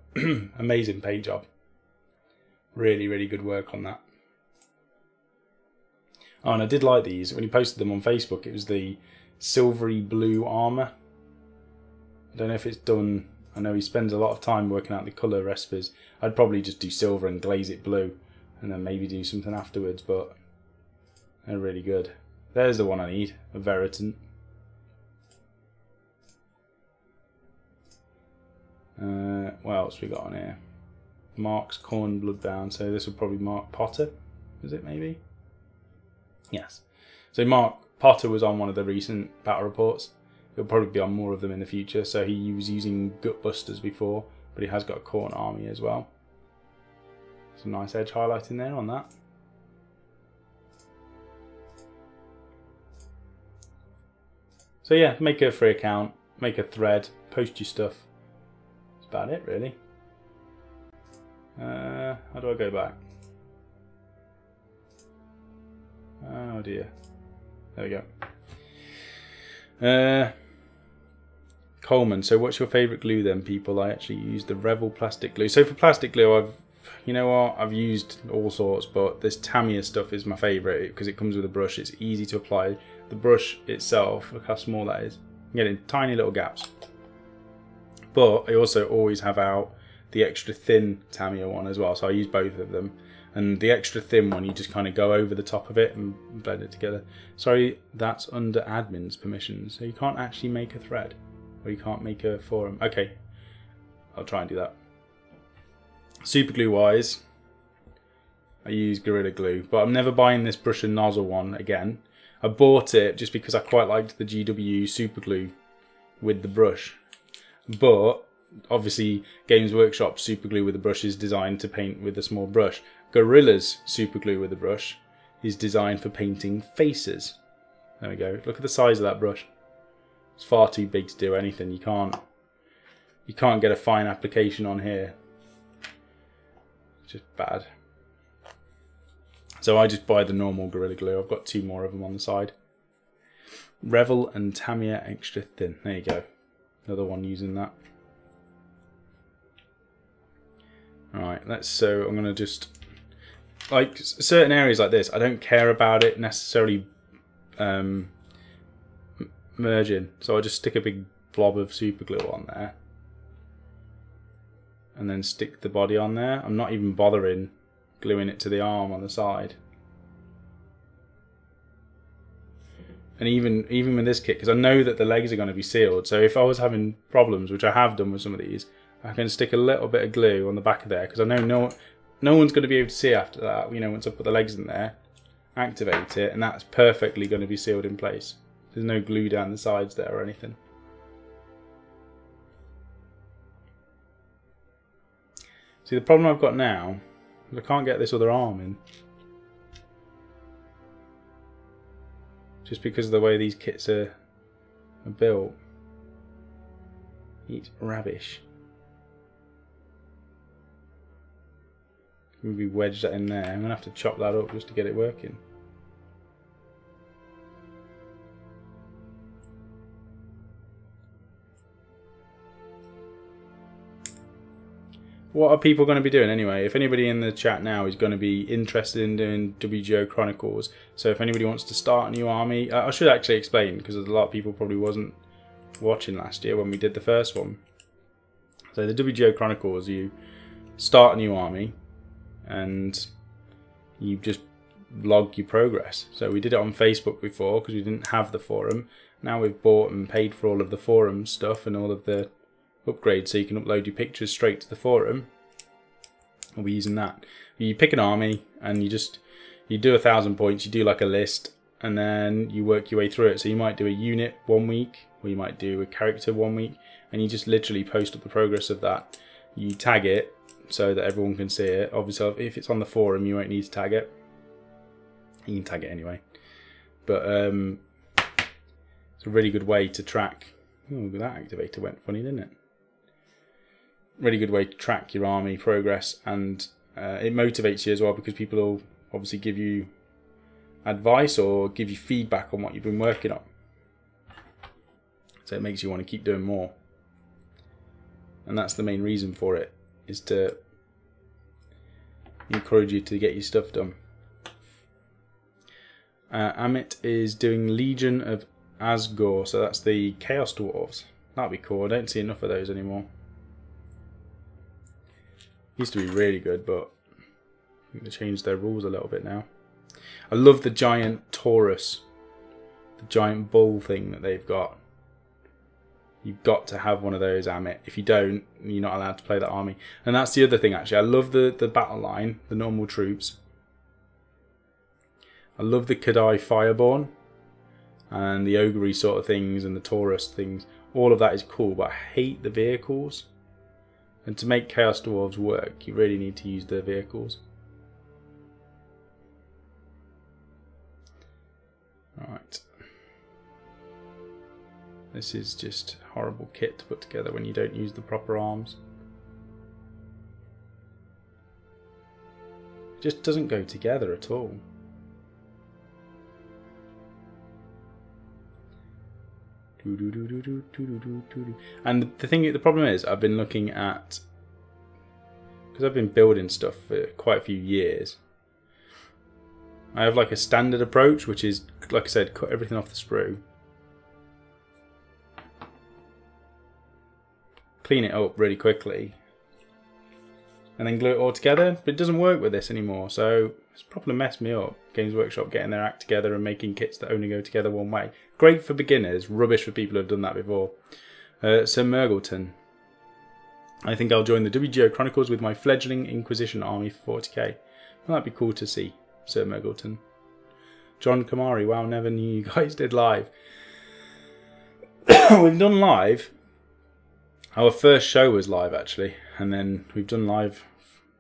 amazing paint job. Really, really good work on that. Oh, and I did like these. When he posted them on Facebook, it was the silvery blue armour. I don't know if it's done. I know he spends a lot of time working out the colour recipes. I'd probably just do silver and glaze it blue and then maybe do something afterwards, but they're really good. There's the one I need, a Veritant. What else we got on here? Mark's Corn Bloodbound, so this will probably Mark Potter, is it maybe? Yes. So Mark Potter was on one of the recent battle reports. He'll probably be on more of them in the future. So he was using Gutbusters before, but he has got a Khorne army as well. Some nice edge highlighting there on that. So yeah, make a free account, make a thread, post your stuff. That's about it really. How do I go back? Oh dear. There we go. Coleman, so what's your favourite glue then, people? I actually use the Revel plastic glue. So for plastic glue, you know what, I've used all sorts, but this Tamiya stuff is my favourite because it comes with a brush. It's easy to apply. The brush itself, look how small that is. You get in tiny little gaps. But I also always have out the extra thin Tamiya one as well, so I use both of them. And the extra thin one, you just kind of go over the top of it and blend it together. Sorry, that's under admin's permissions, so you can't actually make a thread, or you can't make a forum. Okay, I'll try and do that. Super glue wise, I use Gorilla Glue, but I'm never buying this brush and nozzle one again. I bought it just because I quite liked the GW super glue with the brush, but obviously Games Workshop super glue with the brush is designed to paint with a small brush. Gorilla's super glue with the brush is designed for painting faces. There we go. Look at the size of that brush. It's far too big to do anything. You can't get a fine application on here. It's just bad. So I just buy the normal Gorilla Glue. I've got 2 more of them on the side. Revel and Tamiya extra thin. There you go. Another one using that. Alright, so I'm going to just, like certain areas like this, I don't care about it necessarily merging. So I'll just stick a big blob of super glue on there. And then stick the body on there. I'm not even bothering gluing it to the arm on the side. And even with this kit, because I know that the legs are going to be sealed, so if I was having problems, which I have done with some of these, I can stick a little bit of glue on the back of there, because I know no one's going to be able to see after that. You know, once I put the legs in there, activate it, and that's perfectly going to be sealed in place. There's no glue down the sides there or anything. See, the problem I've got now is I can't get this other arm in. Just because of the way these kits are built. It's rubbish. Maybe wedge that in there. I'm going to have to chop that up just to get it working. What are people going to be doing anyway? If anybody in the chat now is going to be interested in doing VGO Chronicles, so if anybody wants to start a new army, I should actually explain, because a lot of people probably wasn't watching last year when we did the first one. So the VGO Chronicles, you start a new army and you just log your progress. So we did it on Facebook before because we didn't have the forum. Now we've bought and paid for all of the forum stuff and all of the upgrades, so you can upload your pictures straight to the forum. We'll be using that. You pick an army and you do 1,000 points, you do like a list, and then you work your way through it. So you might do a unit 1 week, or you might do a character 1 week, and you just literally post up the progress of that. You tag it so that everyone can see it. Obviously if it's on the forum you won't need to tag it. You can tag it anyway. But it's a really good way to track. Oh, that activator went funny, didn't it? Really good way to track your army progress, and it motivates you as well, because people will obviously give you advice or give you feedback on what you've been working on. So it makes you want to keep doing more. And that's the main reason for it, is to encourage you to get your stuff done. Amit is doing Legion of Asgore, so that's the Chaos Dwarves. That'd be cool. I don't see enough of those anymore. Used to be really good, but I think they changed their rules a little bit now. I love the giant Taurus, the giant bull thing that they've got. You've got to have one of those, Amit. If you don't, you're not allowed to play that army. And that's the other thing, actually. I love the battle line, the normal troops. I love the Kadai Fireborn and the Ogre sort of things and the Taurus things. All of that is cool, but I hate the vehicles. And to make Chaos Dwarves work, you really need to use their vehicles. Right. This is just horrible kit to put together when you don't use the proper arms. It just doesn't go together at all. And the problem is, I've been looking at, because I've been building stuff for quite a few years, I have like a standard approach, which is, like I said, cut everything off the sprue, clean it up really quickly, and then glue it all together. But it doesn't work with this anymore, so it's probably messed me up. Games Workshop getting their act together and making kits that only go together one way. Great for beginners, rubbish for people who have done that before. Sir Mergleton. I think I'll join the VGO Chronicles with my fledgling Inquisition army for 40k. Well, that'd be cool to see, Sir Mergleton. John Kamari, wow, never knew you guys did live. We've done live. Our first show was live, actually, and then we've done live.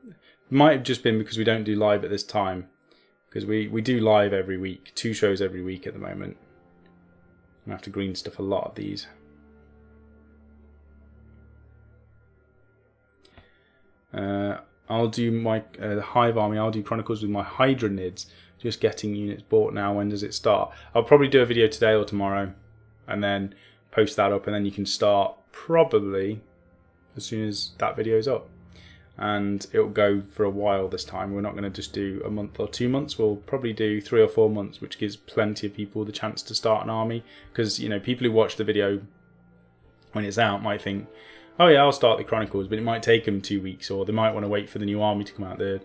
It might have just been because we don't do live at this time, because we do live every week, 2 shows every week at the moment. I have to green stuff a lot of these. I'll do my Hive army. I'll do Chronicles with my Hydronids. Just getting units bought now. When does it start? I'll probably do a video today or tomorrow, and then post that up, and then you can start probably as soon as that video's up. and it'll go for a while this time. We're not going to just do a month or 2 months. We'll probably do 3 or 4 months, which gives plenty of people the chance to start an army. Because, you know, people who watch the video when it's out might think, oh yeah, I'll start the Chronicles, but it might take them 2 weeks, or they might want to wait for the new army to come out, the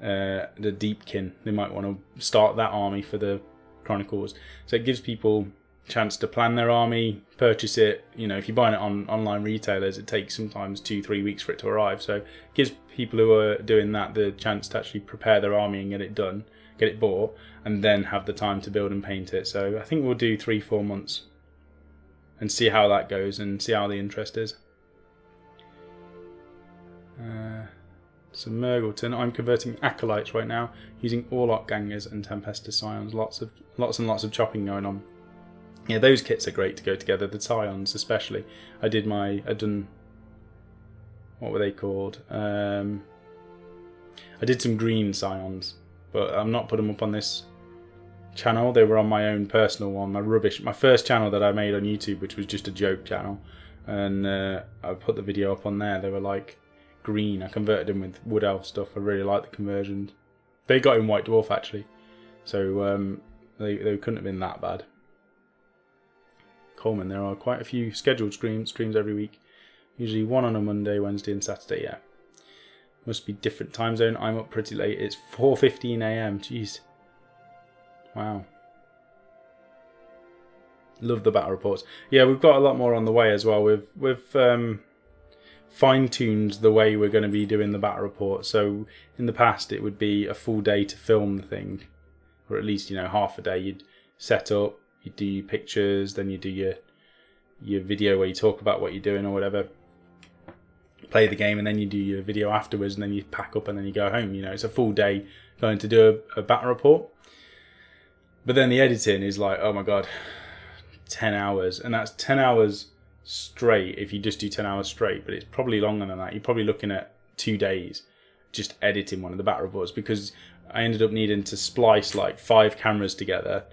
Deepkin. They might want to start that army for the Chronicles. So it gives people a chance to plan their army, purchase it. You know, if you're buying it on online retailers, it takes sometimes 2-3 weeks for it to arrive. So it gives people who are doing that the chance to actually prepare their army and get it done, get it bought, and then have the time to build and paint it. So I think we'll do 3-4 months and see how that goes and see how the interest is. So Murgleton, I'm converting acolytes right now using Orlok Gangers and Tempestus Scions. Lots and lots of chopping going on. Yeah, those kits are great to go together. The Scions especially. I'd done, what were they called? I did some green Scions, but I'm not putting them up on this channel. They were on my own personal one, my first channel that I made on YouTube, which was just a joke channel, and I put the video up on there. They were like green. I converted them with Wood Elf stuff. I really like the conversions. They got in White Dwarf actually, so they couldn't have been that bad. Coleman, there are quite a few scheduled streams every week, usually one on a Monday, Wednesday and Saturday. Yeah, must be different time zone. I'm up pretty late. It's 4:15 AM. Jeez, wow. Love the battle reports. Yeah, we've got a lot more on the way as well. We've fine-tuned the way we're going to be doing the battle report. So in the past it would be a full day to film the thing, or at least, you know, half a day. You'd set up, you'd do your pictures, then you do your video where you talk about what you're doing or whatever, play the game, and then you do your video afterwards, and then you pack up and then you go home. You know, it's a full day going to do a battle report. But then the editing is like, oh my god, 10 hours, and that's 10 hours straight if you just do 10 hours straight, but it's probably longer than that. You're probably looking at 2 days just editing one of the battle reports, because I ended up needing to splice like 5 cameras together,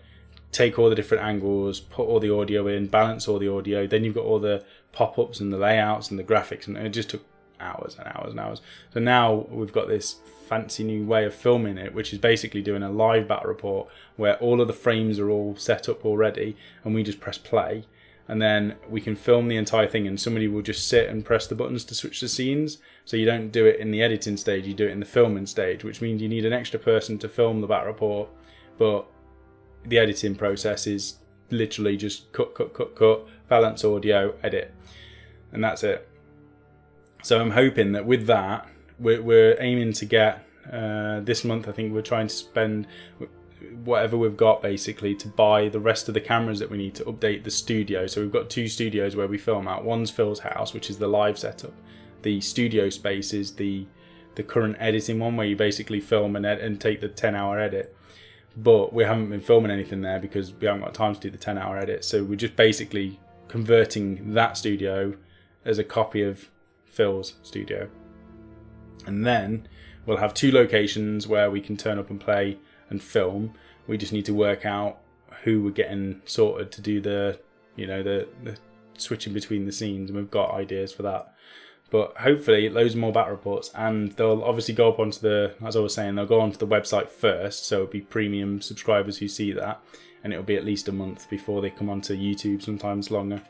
take all the different angles, put all the audio in, balance all the audio, then you've got all the pop-ups and the layouts and the graphics, and it just took hours and hours and hours. So now we've got this fancy new way of filming it, which is basically doing a live battle report where all of the frames are all set up already and we just press play, and then we can film the entire thing, and somebody will just sit and press the buttons to switch the scenes. So you don't do it in the editing stage, you do it in the filming stage, which means you need an extra person to film the battle report, but the editing process is literally just cut, balance audio, edit, and that's it. So I'm hoping that with that, we're aiming to get, this month I think we're trying to spend whatever we've got basically to buy the rest of the cameras that we need to update the studio. So we've got 2 studios where we film out. One's Phil's house, which is the live setup. The studio space is the current editing one, where you basically film and take the 10-hour edit. But we haven't been filming anything there because we haven't got time to do the 10-hour edit. So we're just basically converting that studio as a copy of Phil's studio. And then we'll have 2 locations where we can turn up and play and film. We just need to work out who we're getting sorted to do the, you know, the switching between the scenes, and we've got ideas for that. But hopefully loads more battle reports, and they'll obviously go up onto the, as I was saying, they'll go onto the website first, so it'll be premium subscribers who see that, and it'll be at least a month before they come onto YouTube, sometimes longer.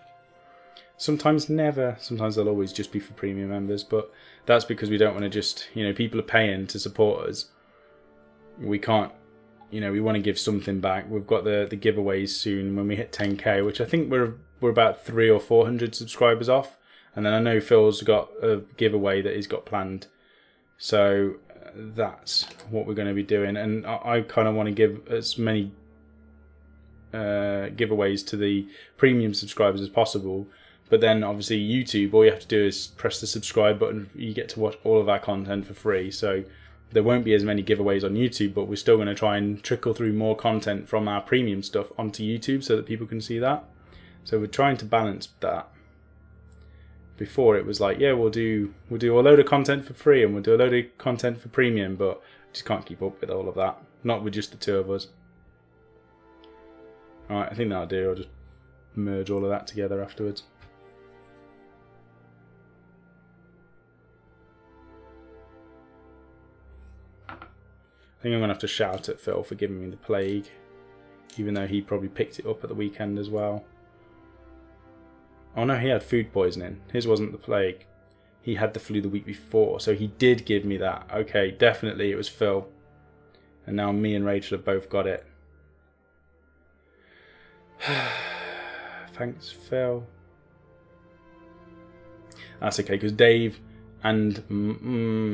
Sometimes never, sometimes they'll always just be for premium members, but that's because we don't want to just, you know, people are paying to support us. We can't, you know, we want to give something back. We've got the giveaways soon when we hit 10k, which I think we're about 300 or 400 subscribers off. And then I know Phil's got a giveaway that he's got planned. So that's what we're going to be doing. And I kind of want to give as many giveaways to the premium subscribers as possible. But then obviously YouTube, all you have to do is press the subscribe button. You get to watch all of our content for free. So there won't be as many giveaways on YouTube, but we're still going to try and trickle through more content from our premium stuff onto YouTube so that people can see that. So we're trying to balance that. Before it was like, yeah, we'll do a load of content for free and we'll do a load of content for premium, but just can't keep up with all of that. Not with just the 2 of us. Alright, I think that'll do. I'll just merge all of that together afterwards. I think I'm going to have to shout at Phil for giving me the plague, even though he probably picked it up at the weekend as well. Oh no, he had food poisoning. His wasn't the plague. He had the flu the week before, so he did give me that. Okay, definitely it was Phil. And now me and Rachel have both got it. Thanks, Phil. That's okay, because Dave and...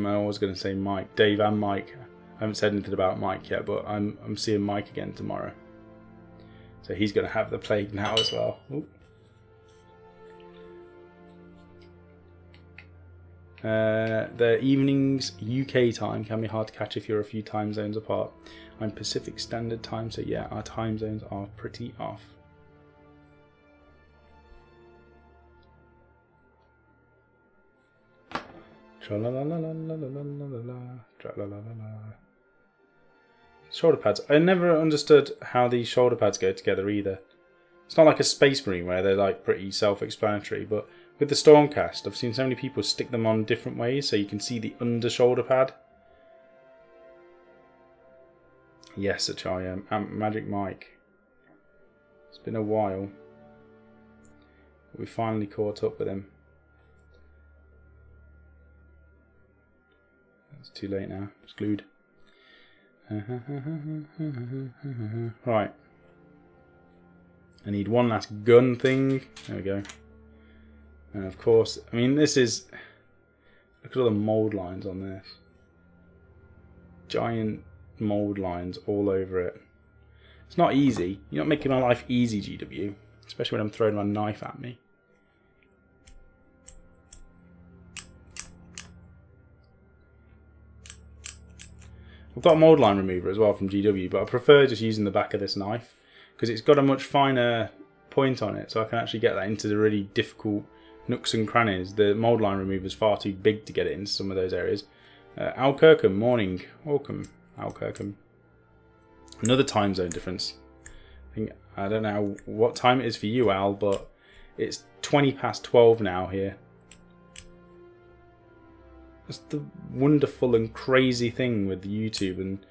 I was going to say Mike. Dave and Mike. I haven't said anything about Mike yet, but I'm seeing Mike again tomorrow. So he's going to have the plague now as well. Ooh. The evenings UK time can be hard to catch if you're a few time zones apart. I'm Pacific Standard Time, so yeah, our time zones are pretty off. Shoulder pads. I never understood how these shoulder pads go together either. It's not like a Space Marine where they're like pretty self-explanatory, but with the Stormcast, I've seen so many people stick them on different ways so you can see the under shoulder pad. Yes, Achaya. Magic Mike. It's been a while. We finally caught up with him. It's too late now. It's glued. Right. I need one last gun thing. There we go. And of course, I mean, this is... Look at all the mould lines on this. Giant mould lines all over it. It's not easy. You're not making my life easy, GW. Especially when I'm throwing my knife at me. I've got a mould line remover as well from GW, but I prefer just using the back of this knife because it's got a much finer point on it, so I can actually get that into the really difficult nooks and crannies. The mould line remover is far too big to get it into some of those areas. Al Kirkham, morning. Welcome, Al Kirkham. Another time zone difference. I don't know what time it is for you, Al, but it's 20 past 12 now here. That's the wonderful and crazy thing with YouTube and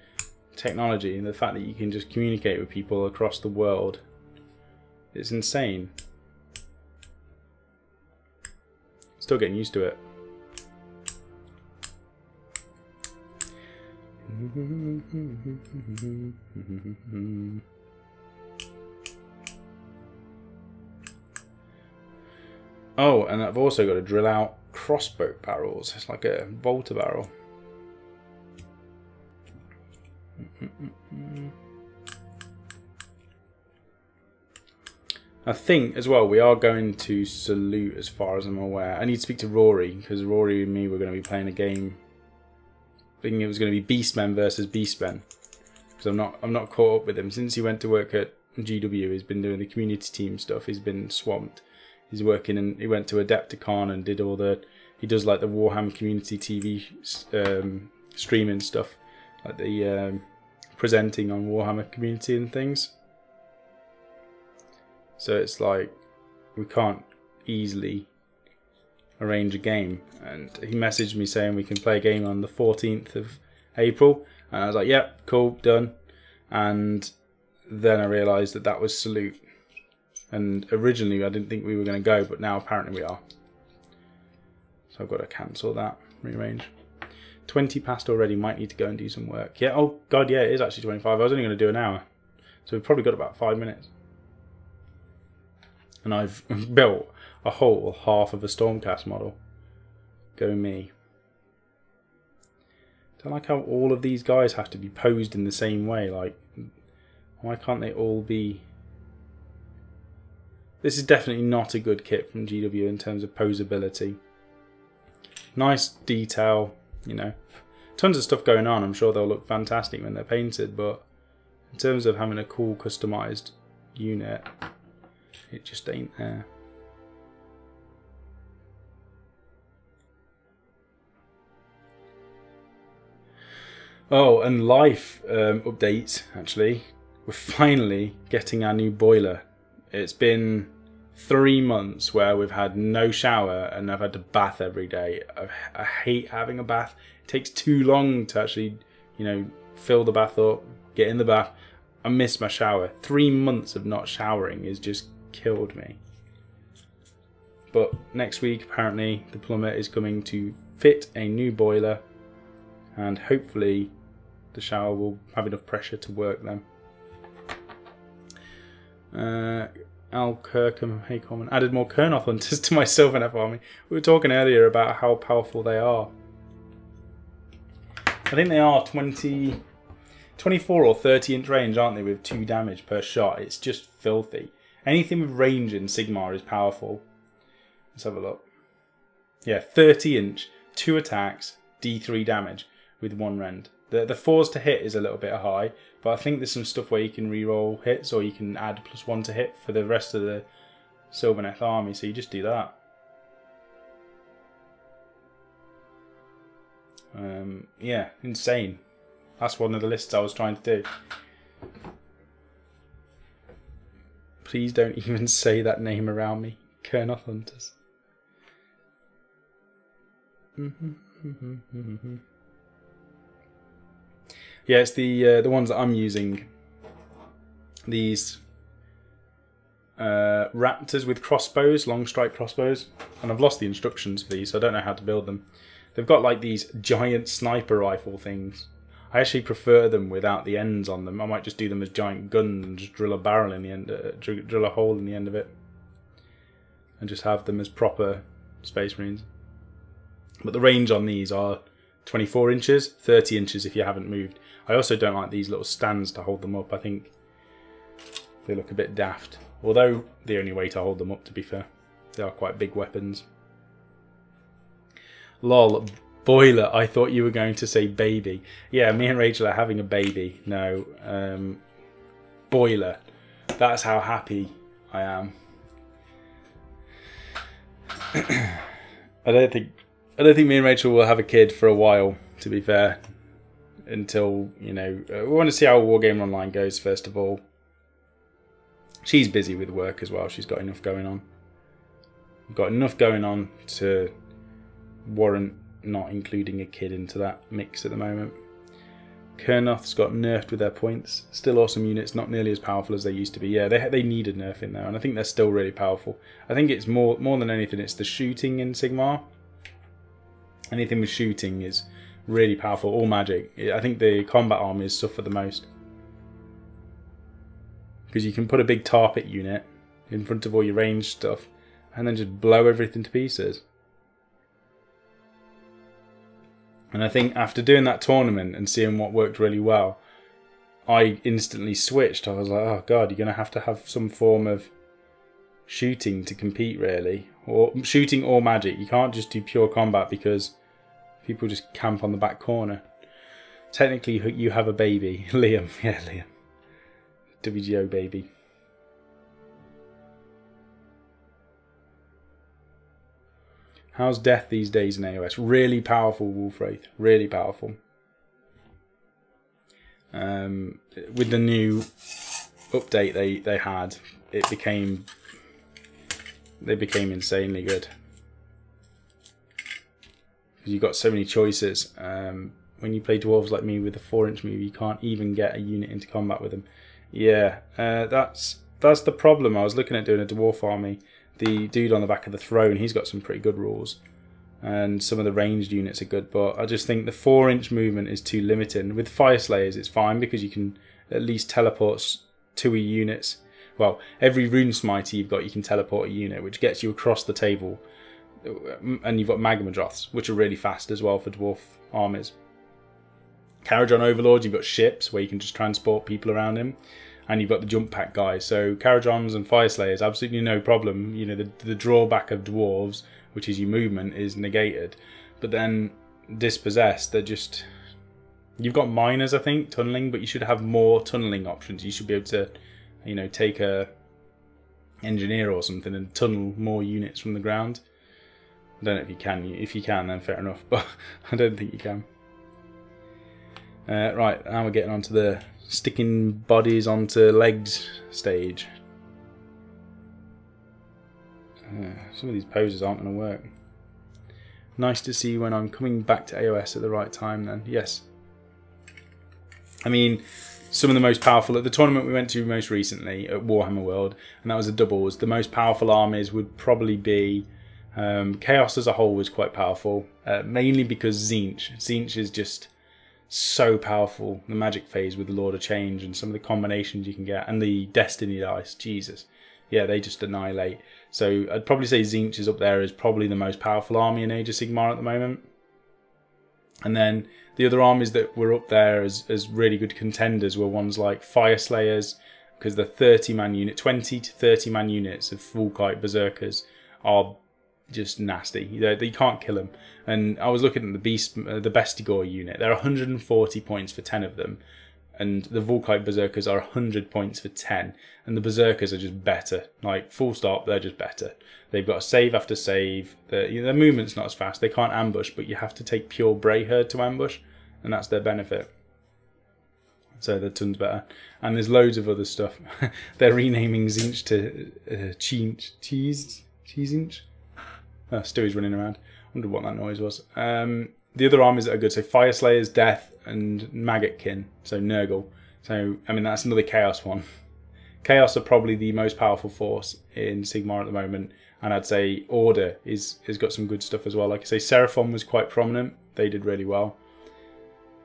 technology, and the fact that you can just communicate with people across the world. It's insane. Still getting used to it. Oh, and I've also got to drill out crossbow barrels. It's like a bolter barrel. I think as well we are going to salute, as far as I'm aware. I need to speak to Rory because Rory and me were going to be playing a game. Thinking it was going to be Beastmen versus Beastmen because I'm not caught up with him since he went to work at GW. He's been doing the community team stuff. He's been swamped. He's working and he went to Adepticon and did all the... He does like the Warhammer community TV streaming stuff. Like the presenting on Warhammer community and things. So it's like we can't easily arrange a game. And he messaged me saying we can play a game on the 14th of April. And I was like, yep, cool, done. And then I realised that that was Salute. And originally I didn't think we were going to go, but now apparently we are. So I've got to cancel that, rearrange. 20 past already, might need to go and do some work. Yeah, oh god, yeah, it is actually 25. I was only going to do an hour. So we've probably got about 5 minutes. And I've built a whole half of a Stormcast model. Go me. Don't like how all of these guys have to be posed in the same way. Like, why can't they all be... This is definitely not a good kit from GW in terms of posability. Nice detail, you know. Tons of stuff going on. I'm sure they'll look fantastic when they're painted, but in terms of having a cool customized unit, it just ain't there. Oh, and life update, actually. We're finally getting our new boiler. It's been 3 months where we've had no shower and I've had to bath every day. I hate having a bath. It takes too long to actually You know, fill the bath up, get in the bath. I miss my shower. 3 months of not showering has just killed me. But next week, apparently, the plumber is coming to fit a new boiler, and hopefully the shower will have enough pressure to work then. Al Kirkham, hey Coleman, added more Kurnoth hunters to my Sylvaneth army. We were talking earlier about how powerful they are. I think they are 24 or 30 inch range, aren't they, with 2 damage per shot? It's just filthy. Anything with range in Sigmar is powerful. Let's have a look. Yeah, 30 inch, 2 attacks, D3 damage with 1 rend. The 4s to hit is a little bit high, but I think there's some stuff where you can reroll hits, or you can add +1 to hit for the rest of the Sylvaneth army, so you just do that. Yeah, insane. That's one of the lists I was trying to do. Please don't even say that name around me. Kurnoth hunters. Yeah, it's the ones that I'm using. These raptors with crossbows, long strike crossbows, and I've lost the instructions for these, so I don't know how to build them. They've got like these giant sniper rifle things. I actually prefer them without the ends on them. I might just do them as giant guns and just drill a barrel in the end, drill a hole in the end of it, and just have them as proper Space Marines. But the range on these are 24 inches, 30 inches if you haven't moved. I also don't like these little stands to hold them up. I think they look a bit daft. Although the only way to hold them up, to be fair. They are quite big weapons. Lol, boiler. I thought you were going to say baby. Yeah, me and Rachel are having a baby. No, boiler. That's how happy I am. I don't think me and Rachel will have a kid for a while, to be fair. Until, you know, we want to see how Wargammer Online goes first of all. She's busy with work as well. She's got enough going on. We've got enough going on to warrant not including a kid into that mix at the moment. Kurnoth's got nerfed with their points. Still awesome units, not nearly as powerful as they used to be. Yeah, they need a nerf in there, and I think they're still really powerful. I think it's more than anything, it's the shooting in Sigmar. Anything with shooting is really powerful. All magic. I think the combat armies suffer the most. Because you can put a big tar pit unit in front of all your ranged stuff and then just blow everything to pieces. And I think after doing that tournament and seeing what worked really well, I instantly switched. I was like, oh god, you're going to have some form of shooting to compete, really. Or shooting or magic. You can't just do pure combat because people just camp on the back corner. Technically, you have a baby. Liam. Yeah, Liam. WGO baby. How's death these days in AOS? Really powerful, Wolfwraith. Really powerful. With the new update they had, they became insanely good. Because you've got so many choices. When you play dwarves like me with a 4-inch move, you can't even get a unit into combat with them. Yeah, that's the problem. I was looking at doing a dwarf army. The dude on the back of the throne, he's got some pretty good rules. And some of the ranged units are good, but I just think the 4-inch movement is too limiting. With Fire Slayers, it's fine because you can at least teleport 2 units. Well, every rune smiter you've got, you can teleport a unit, which gets you across the table. And you've got Magma Droths, which are really fast as well for dwarf armies. Karajon Overlords, you've got ships where you can just transport people around him. And you've got the jump pack guys. So Karajons and Fire Slayers, absolutely no problem. You know, the drawback of dwarves, which is your movement, is negated. But then Dispossessed, they're just... You've got miners, I think, tunneling, but you should have more tunneling options. You should be able to, you know, take a engineer or something and tunnel more units from the ground. I don't know if you can. If you can, then fair enough. But I don't think you can. Right, now we're getting on to the sticking bodies onto legs stage. Some of these poses aren't going to work. Nice to see when I'm coming back to AOS at the right time then. Yes. I mean, some of the most powerful at the tournament we went to most recently at Warhammer World, and that was the doubles. The most powerful armies would probably be Chaos as a whole was quite powerful, mainly because Tzeentch is just so powerful. The magic phase with the Lord of Change and some of the combinations you can get, and the Destiny dice, Jesus, yeah, they just annihilate. So I'd probably say Tzeentch is up there as probably the most powerful army in Age of Sigmar at the moment. And then the other armies that were up there as really good contenders were ones like Fire Slayers, because the 30-man unit, 20 to 30-man units of Volkite Berserkers are just nasty. You can't kill them. And I was looking at the Bestigor unit. They're 140 points for 10 of them. And the Volkite Berserkers are 100 points for 10. And the Berserkers are just better. Like, full stop, they're just better. They've got save after save. Their movement's not as fast. They can't ambush, but you have to take pure Brayherd to ambush. And that's their benefit. So they're tons better. And there's loads of other stuff. They're renaming Tzeentch to Cheesinch. Oh, Stewie's running around. I wonder what that noise was. The other armies that are good, so Fire Slayers, Death, and Maggotkin, so Nurgle. So, I mean, that's another Chaos one. Chaos are probably the most powerful force in Sigmar at the moment, and I'd say Order has got some good stuff as well. Like I say, Seraphon was quite prominent. They did really well.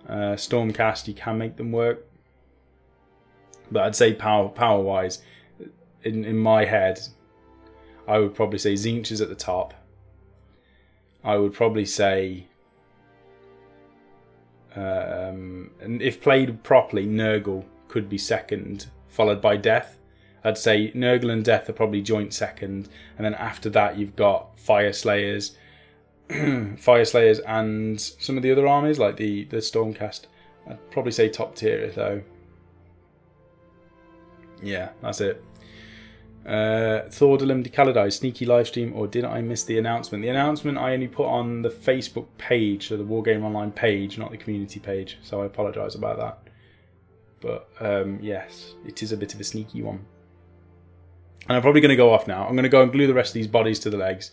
Stormcast, you can make them work. But I'd say power-wise, in my head, I would probably say Tzeentch is at the top. I would probably say, and if played properly, Nurgle could be second, followed by Death. I'd say Nurgle and Death are probably joint second, and then after that you've got Fire Slayers, Fire Slayers, and some of the other armies like the Stormcast. I'd probably say top tier though. Yeah, that's it. Thordalim Decalidai, sneaky livestream, or did I miss the announcement? The announcement I only put on the Facebook page, so the Wargame Online page, not the community page, so I apologise about that. But yes, it is a bit of a sneaky one. And I'm probably going to go off now. I'm going to go and glue the rest of these bodies to the legs,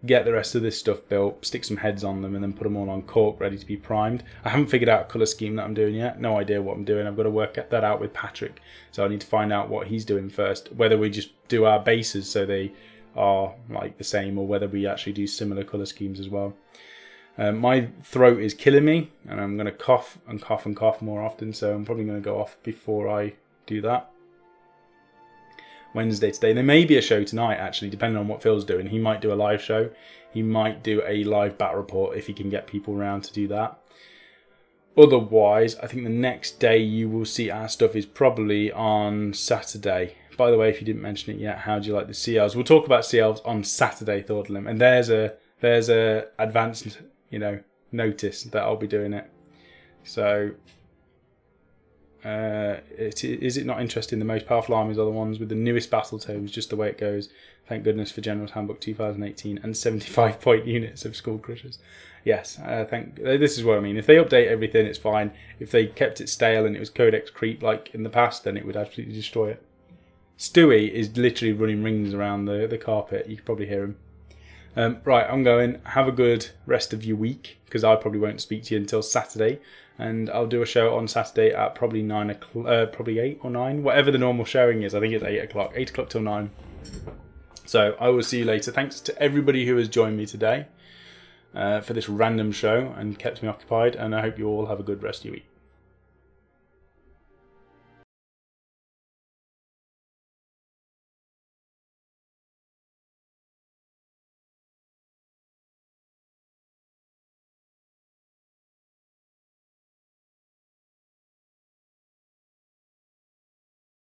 get the rest of this stuff built, stick some heads on them, and then put them all on cork ready to be primed. I haven't figured out a colour scheme that I'm doing yet. No idea what I'm doing. I've got to work that out with Patrick. So I need to find out what he's doing first. Whether we just do our bases so they are like the same, or whether we actually do similar colour schemes as well. My throat is killing me, and I'm going to cough and cough and cough more often. So I'm probably going to go off before I do that. Wednesday today. There may be a show tonight, actually, depending on what Phil's doing. He might do a live show. He might do a live battle report if he can get people around to do that. Otherwise, I think the next day you will see our stuff is probably on Saturday. By the way, if you didn't mention it yet, how do you like the Sea Elves? We'll talk about Sea Elves on Saturday, Thordalim. And there's a advanced, notice that I'll be doing it. So is it not interesting? The most powerful armies are the ones with the newest battle tomes, just the way it goes. Thank goodness for General's Handbook 2018 and 75-point units of Skull Crushers. Yes, this is what I mean. If they update everything, it's fine. If they kept it stale and it was Codex creep like in the past, then it would absolutely destroy it. Stewie is literally running rings around the carpet. You can probably hear him. Right, I'm going. Have a good rest of your week, because I probably won't speak to you until Saturday. And I'll do a show on Saturday at probably 9 o'clock, probably 8 or 9, whatever the normal showing is. I think it's 8 o'clock, 8 o'clock till 9. So I will see you later. Thanks to everybody who has joined me today for this random show and kept me occupied. And I hope you all have a good rest of your week.